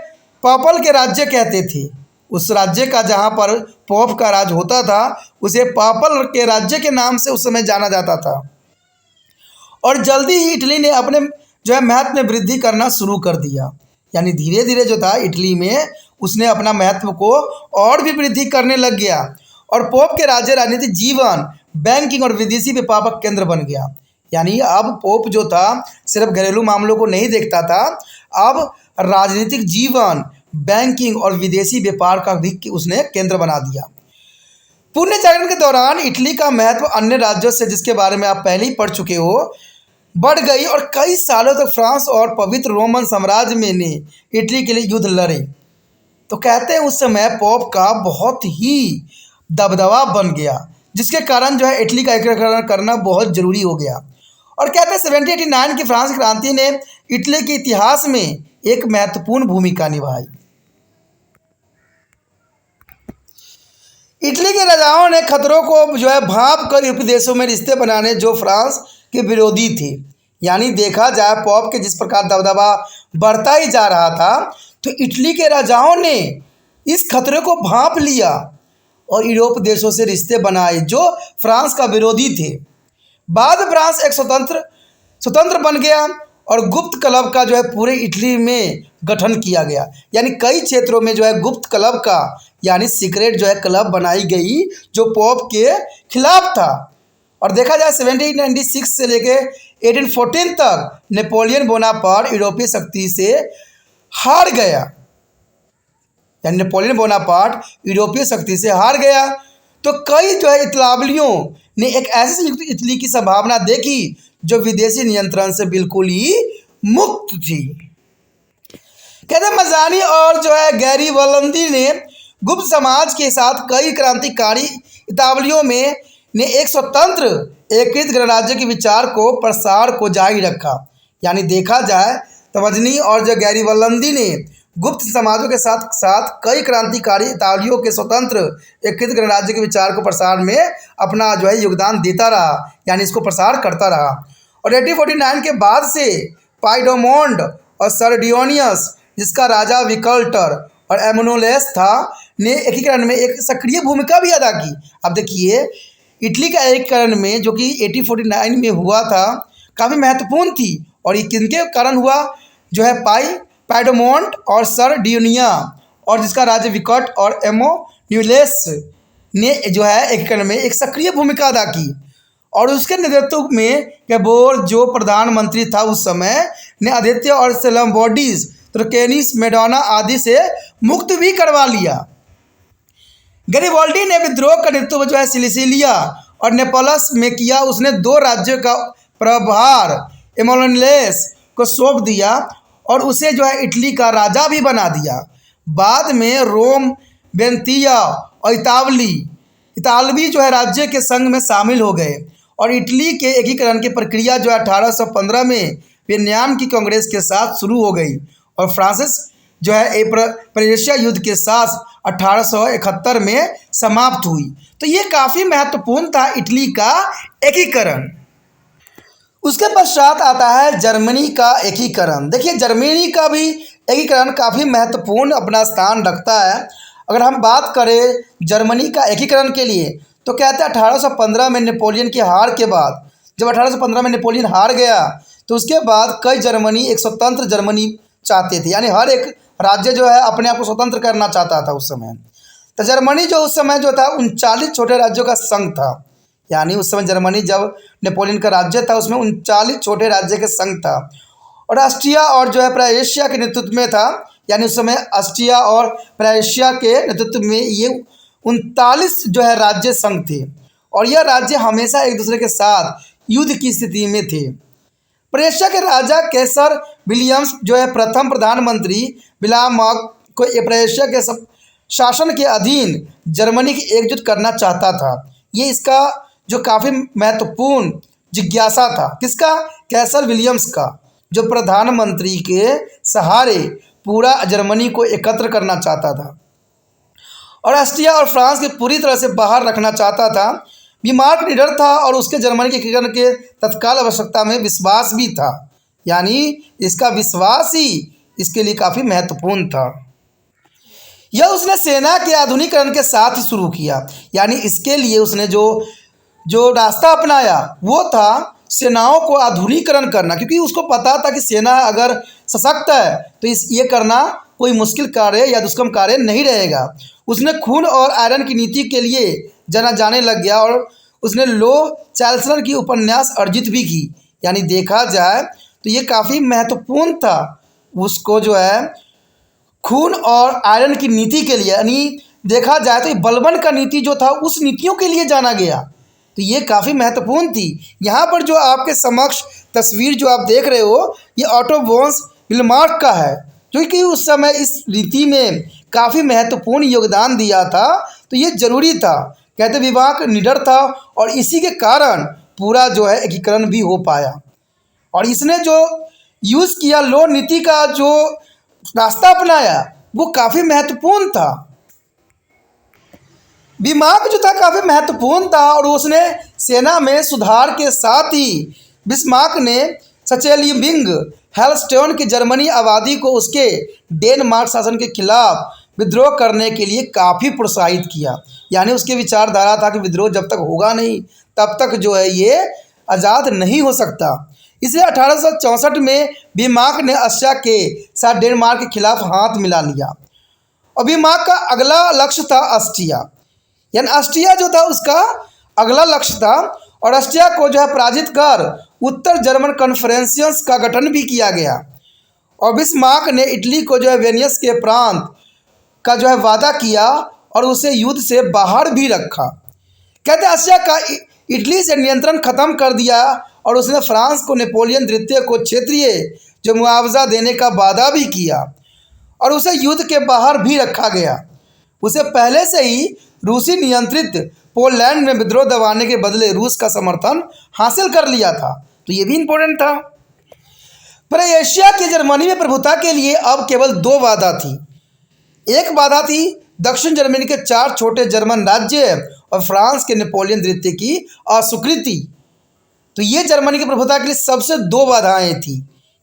पापल के राज्य कहते थे। उस राज्य का जहाँ पर पोप का राज होता था उसे पापल के राज्य के नाम से उस समय जाना जाता था। और जल्दी ही इटली ने अपने जो है महत्व में वृद्धि करना शुरू कर दिया। यानी धीरे धीरे जो था इटली में उसने अपना महत्व को और भी वृद्धि करने लग गया और पोप के राज्य राजनीतिक जीवन बैंकिंग और विदेशी व्यापार का केंद्र बन गया। यानी अब पोप जो था सिर्फ घरेलू मामलों को नहीं देखता था, अब राजनीतिक जीवन बैंकिंग और विदेशी व्यापार का भी उसने केंद्र बना दिया। पुण्य जागरण के दौरान इटली का महत्व अन्य राज्यों से, जिसके बारे में आप पहले ही पढ़ चुके हो, बढ़ गई और कई सालों तक फ्रांस और पवित्र रोमन साम्राज्य में ने इटली के लिए युद्ध लड़े। तो कहते हैं उस समय पोप का बहुत ही दबदबा बन गया, जिसके कारण जो है इटली का एकीकरण करना बहुत जरूरी हो गया। और कहते हैं 1789 की फ्रांस क्रांति ने इटली के इतिहास में एक महत्वपूर्ण भूमिका निभाई। इटली के राजाओं ने खतरों को जो है भांप कर यूरोपीय देशों में रिश्ते बनाने जो फ्रांस के विरोधी थे। यानी देखा जाए पोप के जिस प्रकार दबदबा बढ़ता ही जा रहा था, तो इटली के राजाओं ने इस खतरे को भांप लिया और यूरोप देशों से रिश्ते बनाए जो फ्रांस का विरोधी थे। बाद में फ्रांस एक स्वतंत्र बन गया और गुप्त क्लब का जो है पूरे इटली में गठन किया गया। यानी कई क्षेत्रों में जो है गुप्त क्लब का यानी सीक्रेट जो है क्लब बनाई गई जो पोप के खिलाफ था। और देखा जाए 1796 से लेके 1814 तक नेपोलियन बोनापार्ट यूरोपीय शक्ति से हार गया। यानी नेपोलियन बोनापार्ट यूरोपीय शक्ति से हार गया तो कई जो है इतालवियों ने एक ऐसे संयुक्त इटली की संभावना देखी जो विदेशी नियंत्रण से बिल्कुल ही मुक्त थी। कहते मजानी और जो है गैरीबल्दी ने गुप्त समाज के साथ कई क्रांतिकारी इतालवियों में ने एक स्वतंत्र एकीकृत गणराज्य के विचार को प्रसार को जारी रखा। यानी देखा जाए तो मजनी और जो गैरीबल्दी ने गुप्त समाजों के साथ साथ कई क्रांतिकारी इतालियों के स्वतंत्र एकीकृत गणराज्य के विचार को प्रसार में अपना जो है योगदान देता रहा, यानी इसको प्रसार करता रहा। और 1849 के बाद से पाइडोमोंड और सर्डियोनियस, जिसका राजा विकल्टर और एमोनोलेस था, ने एकीकरण में एक सक्रिय भूमिका भी अदा की। अब देखिए इटली का एकीकरण में जो कि 1849 में हुआ था काफ़ी महत्वपूर्ण थी। और ये किनके कारण हुआ, जो है पाइडोमोंट और सर्डियोनिया और जिसका राज्य विकट और एमोन्यूलेस ने जो है एकीकरण में एक सक्रिय भूमिका अदा की। और उसके नेतृत्व में गैबोर जो प्रधानमंत्री था उस समय ने आदित्य और सेलम्बोडिस तुर्केनिस मेडोना आदि से मुक्त भी करवा लिया। गैरिबाल्डी ने विद्रोह का नेतृत्व जो है सिसिलिया और नेपलस में किया। उसने 2 राज्यों का प्रभार एमोन्यूलेस को सौंप दिया और उसे जो है इटली का राजा भी बना दिया। बाद में रोम, वेनेतिया और इतालवी जो है राज्य के संघ में शामिल हो गए और इटली के एकीकरण की प्रक्रिया जो है 1815 में वियना की कांग्रेस के साथ शुरू हो गई और फ्रांसिस जो है प्रशिया युद्ध के साथ 1871 में समाप्त हुई। तो ये काफ़ी महत्वपूर्ण था इटली का एकीकरण। उसके पश्चात आता है जर्मनी का एकीकरण। देखिए जर्मनी का भी एकीकरण काफ़ी महत्वपूर्ण अपना स्थान रखता है। अगर हम बात करें जर्मनी का एकीकरण के लिए तो कहते हैं 1815 में नेपोलियन की हार के बाद, जब 1815 में नेपोलियन हार गया तो उसके बाद कई जर्मनी एक स्वतंत्र जर्मनी चाहते थे। यानी हर एक राज्य जो है अपने आप को स्वतंत्र करना चाहता था उस समय। तो जर्मनी जो उस समय जो था 39 छोटे राज्यों का संघ था। यानी उस समय जर्मनी जब नेपोलियन का राज्य था उसमें 39 छोटे राज्य के संघ था। और ऑस्ट्रिया और जो है प्रायशिया के नेतृत्व में था। यानी उस समय ऑस्ट्रिया और प्रायशिया के नेतृत्व में ये 39 जो है राज्य संघ थे और यह राज्य हमेशा एक दूसरे के साथ युद्ध की स्थिति में थे। प्रेशिया के राजा कैसर विलियम्स जो है प्रथम प्रधानमंत्री बिलामाक को प्रेशिया के शासन के अधीन जर्मनी की एकजुट करना चाहता था। ये इसका जो काफ़ी महत्वपूर्ण जिज्ञासा था, किसका, कैसर विलियम्स का, जो प्रधानमंत्री के सहारे पूरा जर्मनी को एकत्र करना चाहता था और ऑस्ट्रिया और फ्रांस के पूरी तरह से बाहर रखना चाहता था। बीमार निडर था और उसके जर्मनी के एकीकरण के तत्काल आवश्यकता में विश्वास भी था। यानी इसका विश्वास ही इसके लिए काफ़ी महत्वपूर्ण था। यह उसने सेना के आधुनिकीकरण के साथ ही शुरू किया। यानी इसके लिए उसने जो रास्ता अपनाया वो था सेनाओं को आधुनिकीकरण करना, क्योंकि उसको पता था कि सेना अगर सशक्त है तो ये करना कोई मुश्किल कार्य या दुष्कर्म कार्य नहीं रहेगा। उसने खून और आयरन की नीति के लिए जाना जाने लग गया और उसने लो चाल्सर की उपन्यास अर्जित भी की। यानी देखा जाए तो ये काफ़ी महत्वपूर्ण था। उसको जो है खून और आयरन की नीति के लिए, यानी देखा जाए तो ये बलबन का नीति जो था उस नीतियों के लिए जाना गया। तो ये काफ़ी महत्वपूर्ण थी। यहाँ पर जो आपके समक्ष तस्वीर जो आप देख रहे हो ये ऑटो वॉन बिस्मार्क का है, क्योंकि उस समय इस नीति में काफ़ी महत्वपूर्ण योगदान दिया था। तो ये जरूरी था, कहते विभाग निडर था और इसी के कारण पूरा जो है एकीकरण भी हो पाया। और इसने जो यूज़ किया लो नीति का जो रास्ता अपनाया वो काफ़ी महत्वपूर्ण था। बिस्मार्क जो था काफ़ी महत्वपूर्ण था और उसने सेना में सुधार के साथ ही बिस्मार्क ने स्चेलियबिंग हेलस्टेन की जर्मनी आबादी को उसके डेनमार्क शासन के खिलाफ विद्रोह करने के लिए काफ़ी प्रोत्साहित किया। यानी उसकी विचारधारा था कि विद्रोह जब तक होगा नहीं तब तक जो है ये आज़ाद नहीं हो सकता। इसलिए 1864 में बिस्मार्क ने ऑस्ट्रिया के साथ डेनमार्क के खिलाफ हाथ मिला लिया और बिस्मार्क का अगला लक्ष्य था ऑस्ट्रिया। यानी ऑस्ट्रिया जो था उसका अगला लक्ष्य था और ऑस्ट्रिया को जो है पराजित कर उत्तर जर्मन कॉन्फ्रेंस का गठन भी किया गया। और बिस्मार्क ने इटली को जो है वेनिस के प्रांत का जो है वादा किया और उसे युद्ध से बाहर भी रखा। कहते हैं ऑस्ट्रिया का इटली से नियंत्रण खत्म कर दिया और उसने फ्रांस को नेपोलियन द्वितीय को क्षेत्रीय जो मुआवजा देने का वादा भी किया और उसे युद्ध के बाहर भी रखा गया। उसे पहले से ही रूसी नियंत्रित पोलैंड में विद्रोह दबाने के बदले रूस का समर्थन हासिल कर लिया था। तो ये भी इम्पोर्टेंट था। पर एशिया की जर्मनी में प्रभुता के लिए अब केवल दो बाधा थी। एक बाधा थी दक्षिण जर्मनी के 4 छोटे जर्मन राज्य और फ्रांस के नेपोलियन द्वितीय की अस्वीकृति। तो ये जर्मनी की प्रभुता के लिए सबसे दो बाधाएं थी,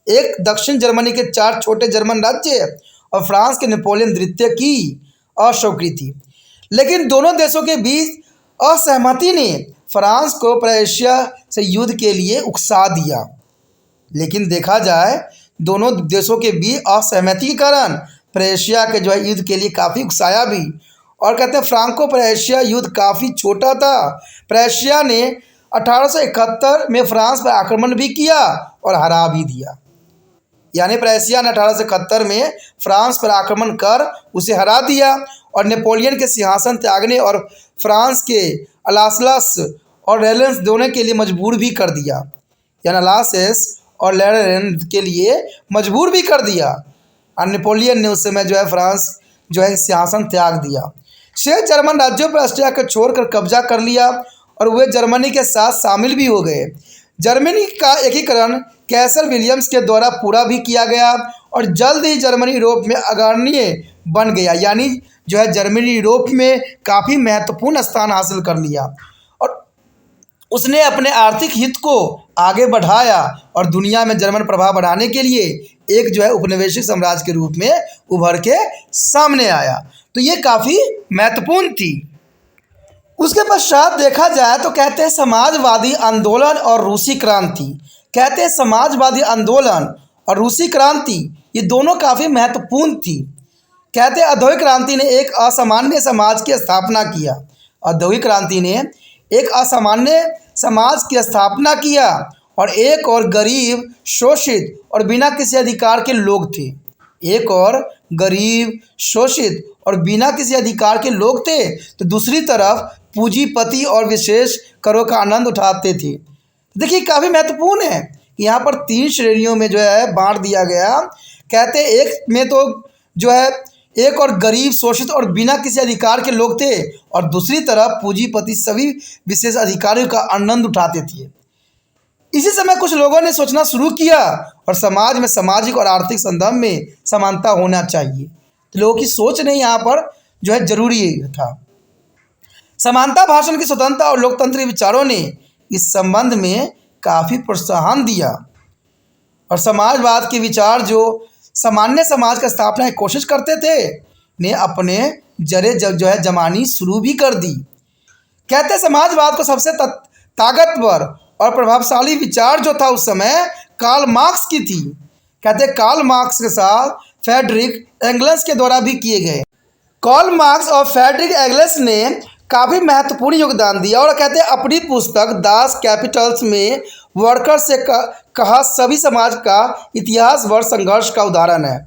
एक दक्षिण जर्मनी के 4 छोटे जर्मन राज्य और फ्रांस के नेपोलियन द्वितीय की अस्वीकृति। लेकिन दोनों देशों के बीच असहमति ने फ्रांस को प्रेशिया से युद्ध के लिए उकसा दिया। लेकिन देखा जाए दोनों देशों के बीच असहमति के कारण प्रेशिया के जो है युद्ध के लिए काफ़ी उकसाया भी। और कहते हैं फ्रांको प्रेशिया युद्ध काफ़ी छोटा था। प्रेशिया ने 1871 में फ्रांस पर आक्रमण भी किया और हरा भी दिया। यानी प्रेशिया ने 1871 में फ्रांस पर आक्रमण कर उसे हरा दिया और नेपोलियन के सिंहासन त्यागने और फ्रांस के अलासलस और लेरेन दोनों के लिए मजबूर भी कर दिया। यानी अलासेस और लेरेन के लिए मजबूर भी कर दिया और नेपोलियन ने उस समय जो है फ्रांस जो है सिंहासन त्याग दिया। 6 जर्मन राज्यों पर ऑस्ट्रिया को छोड़कर कब्जा कर लिया और वे जर्मनी के साथ शामिल भी हो गए। जर्मनी का एकीकरण कैसर विलियम्स के द्वारा पूरा भी किया गया और जल्द ही जर्मनी यूरोप में अग्रणी बन गया। यानी जो है जर्मनी यूरोप में काफ़ी महत्वपूर्ण स्थान हासिल कर लिया और उसने अपने आर्थिक हित को आगे बढ़ाया और दुनिया में जर्मन प्रभाव बढ़ाने के लिए एक जो है उपनिवेशिक साम्राज्य के रूप में उभर के सामने आया। तो ये काफ़ी महत्वपूर्ण थी। उसके पश्चात देखा जाए तो कहते हैं समाजवादी आंदोलन और रूसी क्रांति। कहते हैं समाजवादी आंदोलन और रूसी क्रांति ये दोनों काफ़ी महत्वपूर्ण थी। कहते हैं औद्योगिक क्रांति ने एक असामान्य समाज की स्थापना किया। औद्योगिक क्रांति ने एक असामान्य समाज की स्थापना किया और एक और गरीब, शोषित और बिना किसी अधिकार के लोग थे। एक और गरीब, शोषित और बिना किसी अधिकार के लोग थे तो दूसरी तरफ पूंजीपति और विशेष करों का आनंद उठाते थे। देखिए काफ़ी महत्वपूर्ण है कि यहाँ पर 3 श्रेणियों में जो है बांट दिया गया। कहते हैं एक में तो जो है एक और गरीब, शोषित और बिना किसी अधिकार के लोग थे और दूसरी तरफ पूंजीपति सभी विशेष अधिकारियों का आनंद उठाते थे। इसी समय कुछ लोगों ने सोचना शुरू किया और समाज में सामाजिक और आर्थिक संदर्भ में समानता होना चाहिए। तो लोगों की सोच ने यहाँ पर जो है जरूरी था। समानता, भाषण की स्वतंत्रता और लोकतंत्र विचारों ने इस संबंध में काफ़ी प्रोत्साहन दिया और समाजवाद के विचार जो सामान्य समाज का स्थापना की कोशिश करते थे ने अपने जरे जो है जमानी शुरू भी कर दी। कहते समाजवाद को सबसे ताकतवर और प्रभावशाली विचार जो था उस समय कार्ल मार्क्स की थी। कहते हैं कार्ल मार्क्स के साथ फ्रेडरिक एंगल्स के द्वारा भी किए गए। कार्ल मार्क्स और फ्रेडरिक एंगल्स ने काफ़ी महत्वपूर्ण योगदान दिया और कहते हैं अपनी पुस्तक दास कैपिटल्स में वर्कर से कहा सभी समाज का इतिहास वर्ग संघर्ष का उदाहरण है।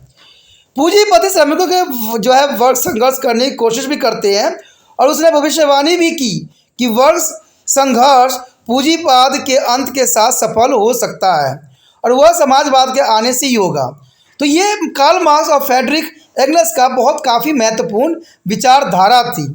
पूंजीपति श्रमिकों के जो है वर्ग संघर्ष करने की कोशिश भी करते हैं और उसने भविष्यवाणी भी की कि वर्ग संघर्ष पूंजीवाद के अंत के साथ सफल हो सकता है और वह समाजवाद के आने से ही होगा। तो ये कार्ल मार्क्स और फ्रेडरिक एंगल्स का बहुत काफ़ी महत्वपूर्ण विचारधारा थी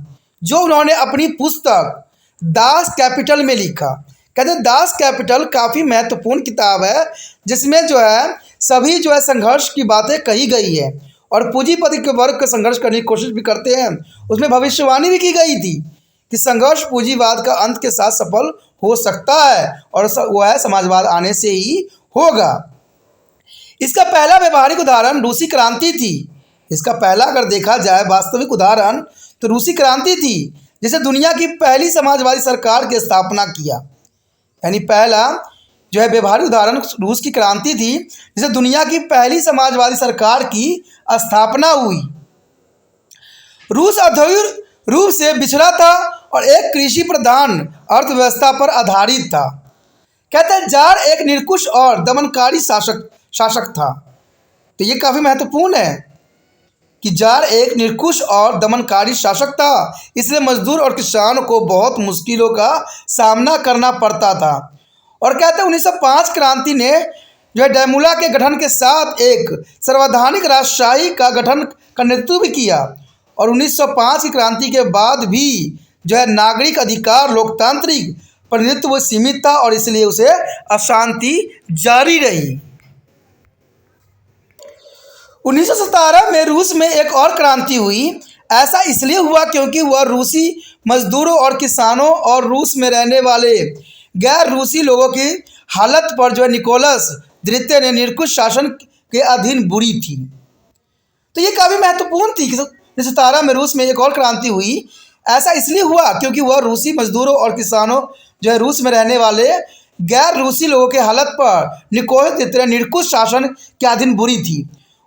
जो उन्होंने अपनी पुस्तक दास कैपिटल में लिखा। कहते हैं दास कैपिटल काफ़ी महत्वपूर्ण किताब है जिसमें जो है सभी जो है संघर्ष की बातें कही गई है और पूंजीपति के वर्ग का संघर्ष करने की कोशिश भी करते हैं। उसमें भविष्यवाणी भी की गई थी कि संघर्ष पूंजीवाद का अंत के साथ सफल हो सकता है और वह समाजवाद आने से ही होगा। इसका पहला व्यवहारिक उदाहरण रूसी क्रांति थी। इसका पहला अगर देखा जाए वास्तविक उदाहरण तो रूसी क्रांति थी जिसे दुनिया की पहली समाजवादी सरकार की स्थापना किया। यानी पहला जो है व्यवहारिक उदाहरण रूस की क्रांति थी जिसे दुनिया की पहली समाजवादी सरकार की स्थापना हुई। रूस औद्योगिक रूप से बिछड़ा था और एक कृषि प्रधान अर्थव्यवस्था पर आधारित था। कहते हैं जार एक निरंकुश और दमनकारी शासक था। तो ये काफ़ी महत्वपूर्ण है कि जार एक निरंकुश और दमनकारी शासक था, इसलिए मजदूर और किसान को बहुत मुश्किलों का सामना करना पड़ता था। और कहते हैं 1905 क्रांति ने जो है डैमुला के गठन के साथ एक सर्वैधानिक राजशाही का गठन का नेतृत्व भी किया और 1905 की क्रांति के बाद भी जो है नागरिक अधिकार लोकतांत्रिक प्रतिनिधित्व सीमित था और इसलिए उसे अशांति जारी रही। 1917 में रूस में एक और क्रांति हुई। ऐसा इसलिए हुआ क्योंकि वह रूसी मजदूरों और किसानों और रूस में रहने वाले गैर रूसी लोगों की हालत पर जो है निकोलस द्वितीय ने निरंकुश शासन के अधीन बुरी थी। तो ये काफ़ी महत्वपूर्ण थी। 1917 में रूस में एक और क्रांति हुई। ऐसा इसलिए हुआ क्योंकि वह रूसी मजदूरों और किसानों जो है रूस में रहने वाले गैर रूसी लोगों के हालत पर निकोलस द्वितीय निरंकुश शासन के अधीन बुरी थी।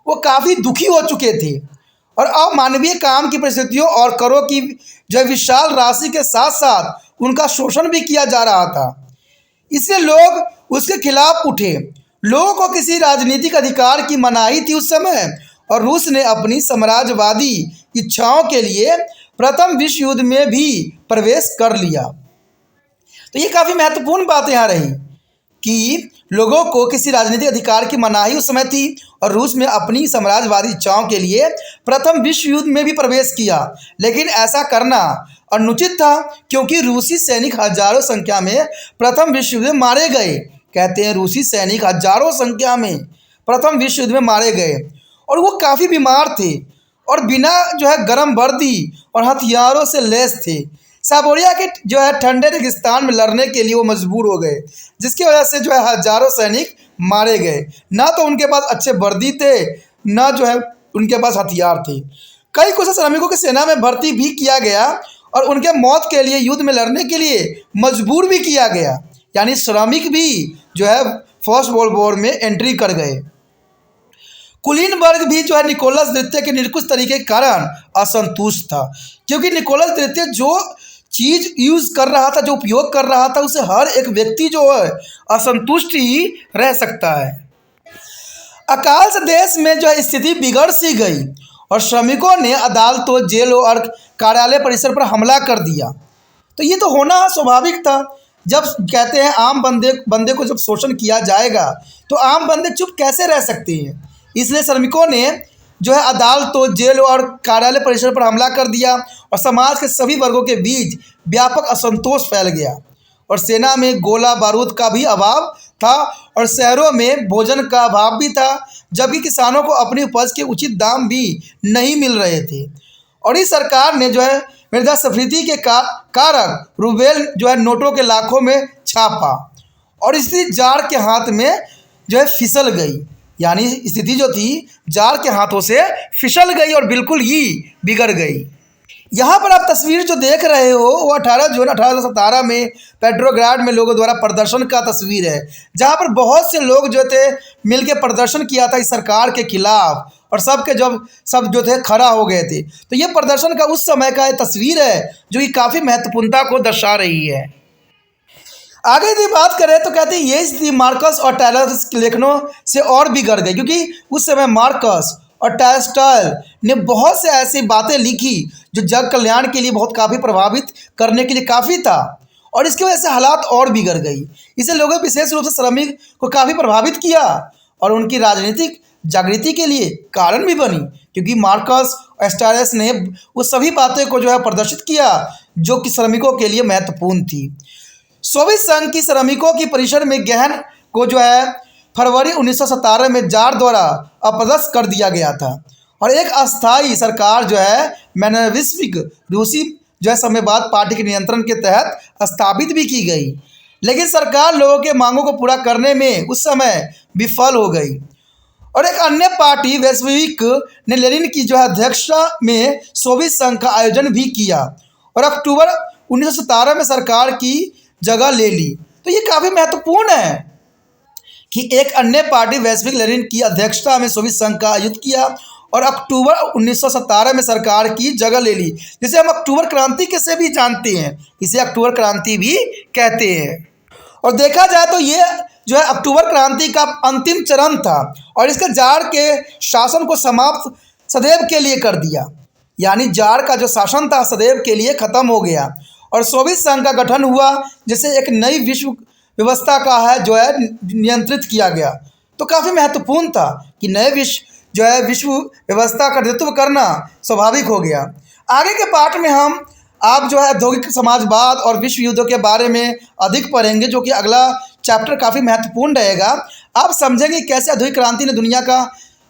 वो काफ़ी दुखी हो चुके थे और अमानवीय काम की परिस्थितियों और करों की जो विशाल राशि के साथ साथ उनका शोषण भी किया जा रहा था। इसलिए लोग उसके खिलाफ उठे। लोगों को किसी राजनीतिक अधिकार की मनाही थी उस समय और रूस ने अपनी साम्राज्यवादी इच्छाओं के लिए प्रथम विश्व युद्ध में भी प्रवेश कर लिया। तो ये काफ़ी महत्वपूर्ण बात यहाँ रही कि लोगों को किसी राजनीतिक अधिकार की मनाही उस समय थी और रूस में अपनी साम्राज्यवादी इच्छाओं के लिए प्रथम विश्व युद्ध में भी प्रवेश किया। लेकिन ऐसा करना अनुचित था क्योंकि रूसी सैनिक हजारों संख्या में प्रथम विश्व युद्ध में मारे गए। कहते हैं रूसी सैनिक हजारों संख्या में प्रथम विश्व युद्ध में मारे गए और वो काफ़ी बीमार थे और बिना जो है गर्म वर्दी और हथियारों से लैस थे। साइबेरिया के जो है ठंडे रेगिस्तान में लड़ने के लिए वो मजबूर हो गए, जिसकी वजह से जो है हजारों सैनिक मारे गए। ना तो उनके पास अच्छे वर्दी थे, ना जो है उनके पास हथियार थे। कई कुशल श्रमिकों की सेना में भर्ती भी किया गया और उनके मौत के लिए युद्ध में लड़ने के लिए मजबूर भी किया गया। यानी श्रमिक भी जो है फर्स्ट वर्ल्ड वॉर में एंट्री कर गए। कुलीनबर्ग भी जो है निकोलस द्वितीय के निरंकुश तरीके के कारण असंतुष्ट था, क्योंकि निकोलस द्वितीय जो चीज़ यूज़ कर रहा था, जो उपयोग कर रहा था, उसे हर एक व्यक्ति जो है असंतुष्ट ही रह सकता है। अकाल से देश में जो है स्थिति बिगड़ सी गई और श्रमिकों ने अदालतों, जेलों और कार्यालय परिसर पर हमला कर दिया। तो ये तो होना स्वाभाविक था। जब कहते हैं आम बंदे को जब शोषण किया जाएगा तो आम बंदे चुप कैसे रह सकते हैं। इसलिए श्रमिकों ने जो है अदालतों, जेल और कार्यालय परिसर पर हमला कर दिया और समाज के सभी वर्गों के बीच व्यापक असंतोष फैल गया और सेना में गोला बारूद का भी अभाव था और शहरों में भोजन का अभाव भी था, जबकि किसानों को अपनी उपज के उचित दाम भी नहीं मिल रहे थे। और इस सरकार ने जो है मुद्रास्फीति के कारण रूबेल जो है नोटों के लाखों में छापा और स्थिति जार के हाथ में जो है फिसल गई। यानी स्थिति जो थी जार के हाथों से फिसल गई और बिल्कुल ही बिगड़ गई। यहाँ पर आप तस्वीर जो देख रहे हो वो 18 जून 1817 में पेट्रोग्राड में लोगों द्वारा प्रदर्शन का तस्वीर है, जहाँ पर बहुत से लोग जो थे मिलकर प्रदर्शन किया था इस सरकार के खिलाफ, और सब जो थे खड़ा हो गए थे। तो ये प्रदर्शन का उस समय का तस्वीर है जो कि काफ़ी महत्वपूर्णता को दर्शा रही है। आगे यदि बात करें तो कहते हैं ये स्थिति मार्कस और टायलर के लेखनों से और भी बढ़ गई, क्योंकि उस समय मार्कस और टायस्टाइल ने बहुत से ऐसी बातें लिखी जो जग कल्याण के लिए बहुत काफ़ी प्रभावित करने के लिए काफ़ी था, और इसकी वजह से हालात और बिगड़ गई। इसे लोगों विशेष रूप से श्रमिक को काफ़ी प्रभावित किया और उनकी राजनीतिक जागृति के लिए कारण भी बनी, क्योंकि मार्कस और स्टाइलस ने उस सभी बातें को जो है प्रदर्शित किया जो कि श्रमिकों के लिए महत्वपूर्ण थी। सोवियत संघ की श्रमिकों की परिषद में गहन को जो है फरवरी 1917 में जार द्वारा अपदस्थ कर दिया गया था, और एक अस्थायी सरकार जो है मेनेविस्मिक रूसी जो है साम्यवाद पार्टी के नियंत्रण के तहत स्थापित भी की गई, लेकिन सरकार लोगों के मांगों को पूरा करने में उस समय विफल हो गई। और एक अन्य पार्टी वेस्विक ने लेनिन की जो है अध्यक्षता में सोवियत संघ का आयोजन भी किया और अक्टूबर 1917 में सरकार की जगह ले ली। तो ये काफ़ी महत्वपूर्ण है कि एक अन्य पार्टी वैश्विक लेनिन की अध्यक्षता में सोवियत संघ का आयोजित किया और अक्टूबर 1917 में सरकार की जगह ले ली, जिसे हम अक्टूबर क्रांति कैसे भी जानते हैं, इसे अक्टूबर क्रांति भी कहते हैं। और देखा जाए तो ये जो है अक्टूबर क्रांति का अंतिम चरण था और इसके जार के शासन को समाप्त सदैव के लिए कर दिया, यानी जार का जो शासन था सदैव के लिए खत्म हो गया और सोवियत संघ का गठन हुआ, जिसे एक नई विश्व व्यवस्था का है जो है नियंत्रित किया गया। तो काफ़ी महत्वपूर्ण था कि नए विश्व व्यवस्था का नेतृत्व करना स्वाभाविक हो गया। आगे के पार्ट में हम आप जो है औद्योगिक समाजवाद और विश्व युद्धों के बारे में अधिक पढ़ेंगे, जो कि अगला चैप्टर काफ़ी महत्वपूर्ण रहेगा। आप समझेंगे कैसे औद्योगिक क्रांति ने दुनिया का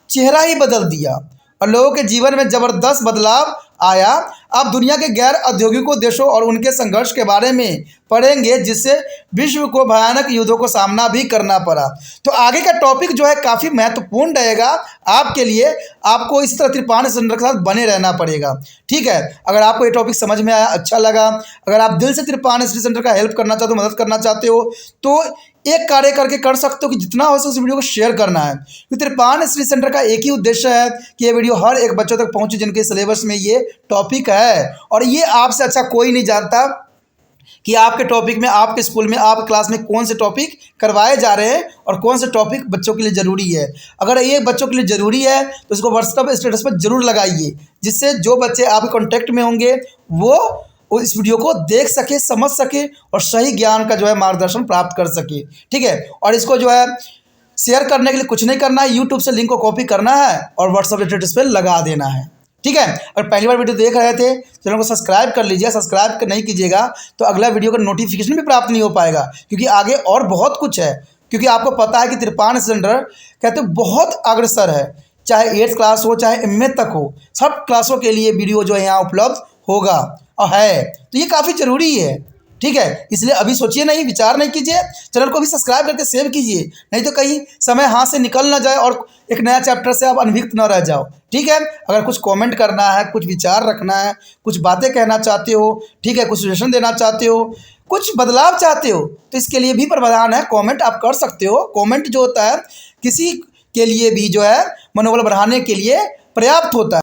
चेहरा ही बदल दिया और लोगों के जीवन में ज़बरदस्त बदलाव आया। आप दुनिया के गैर औद्योगिकों देशों और उनके संघर्ष के बारे में पढ़ेंगे, जिससे विश्व को भयानक युद्धों को सामना भी करना पड़ा। तो आगे का टॉपिक जो है काफ़ी महत्वपूर्ण रहेगा आपके लिए। आपको इस तरह त्रिपाण सेंटर के साथ बने रहना पड़ेगा, ठीक है। अगर आपको ये टॉपिक समझ में आया, अच्छा लगा, अगर आप दिल से त्रिपाण सेंटर का हेल्प करना चाहते हो, मदद करना चाहते हो, तो एक कार्य करके कर सकते हो कि जितना हो सके उस वीडियो को शेयर करना है, क्योंकि त्रिपाण स्टडी सेंटर का एक ही उद्देश्य है कि ये वीडियो हर एक बच्चों तक पहुंचे जिनके सिलेबस में ये टॉपिक है। और ये आपसे अच्छा कोई नहीं जानता कि आपके टॉपिक में, आपके स्कूल में, आपके क्लास में कौन से टॉपिक करवाए जा रहे हैं और कौन से टॉपिक बच्चों के लिए ज़रूरी है। अगर ये बच्चों के लिए ज़रूरी है तो इसको व्हाट्सएप स्टेटस पर जरूर लगाइए, जिससे जो बच्चे आपके कॉन्टैक्ट में होंगे वो इस वीडियो को देख सके, समझ सके और सही ज्ञान का जो है मार्गदर्शन प्राप्त कर सके, ठीक है। और इसको जो है शेयर करने के लिए कुछ नहीं करना है, यूट्यूब से लिंक को कॉपी करना है और व्हाट्सएप स्टेटस पे लगा देना है, ठीक है। अगर पहली बार वीडियो देख रहे थे चैनल को सब्सक्राइब कर लीजिए। सब्सक्राइब नहीं कीजिएगा तो अगला वीडियो का नोटिफिकेशन भी प्राप्त नहीं हो पाएगा, क्योंकि आगे और बहुत कुछ है। क्योंकि आपको पता है कि त्रिपाण सेंटर कहते हैं बहुत अग्रसर है, चाहे 8th क्लास हो चाहे MA तक हो, सब क्लासों के लिए वीडियो जो है यहाँ उपलब्ध होगा और है। तो ये काफ़ी ज़रूरी है, ठीक है। इसलिए अभी सोचिए नहीं, विचार नहीं कीजिए, चैनल को भी सब्सक्राइब करके सेव कीजिए, नहीं तो कहीं समय हाथ से निकल ना जाए और एक नया चैप्टर से आप अनभिज्ञ न रह जाओ, ठीक है। अगर कुछ कमेंट करना है, कुछ विचार रखना है, कुछ बातें कहना चाहते हो, ठीक है, कुछ सजेशन देना चाहते हो, कुछ बदलाव चाहते हो, तो इसके लिए भी प्रावधान है, कमेंट आप कर सकते हो। कमेंट जो होता है किसी के लिए भी जो है मनोबल बढ़ाने के लिए पर्याप्त होता है।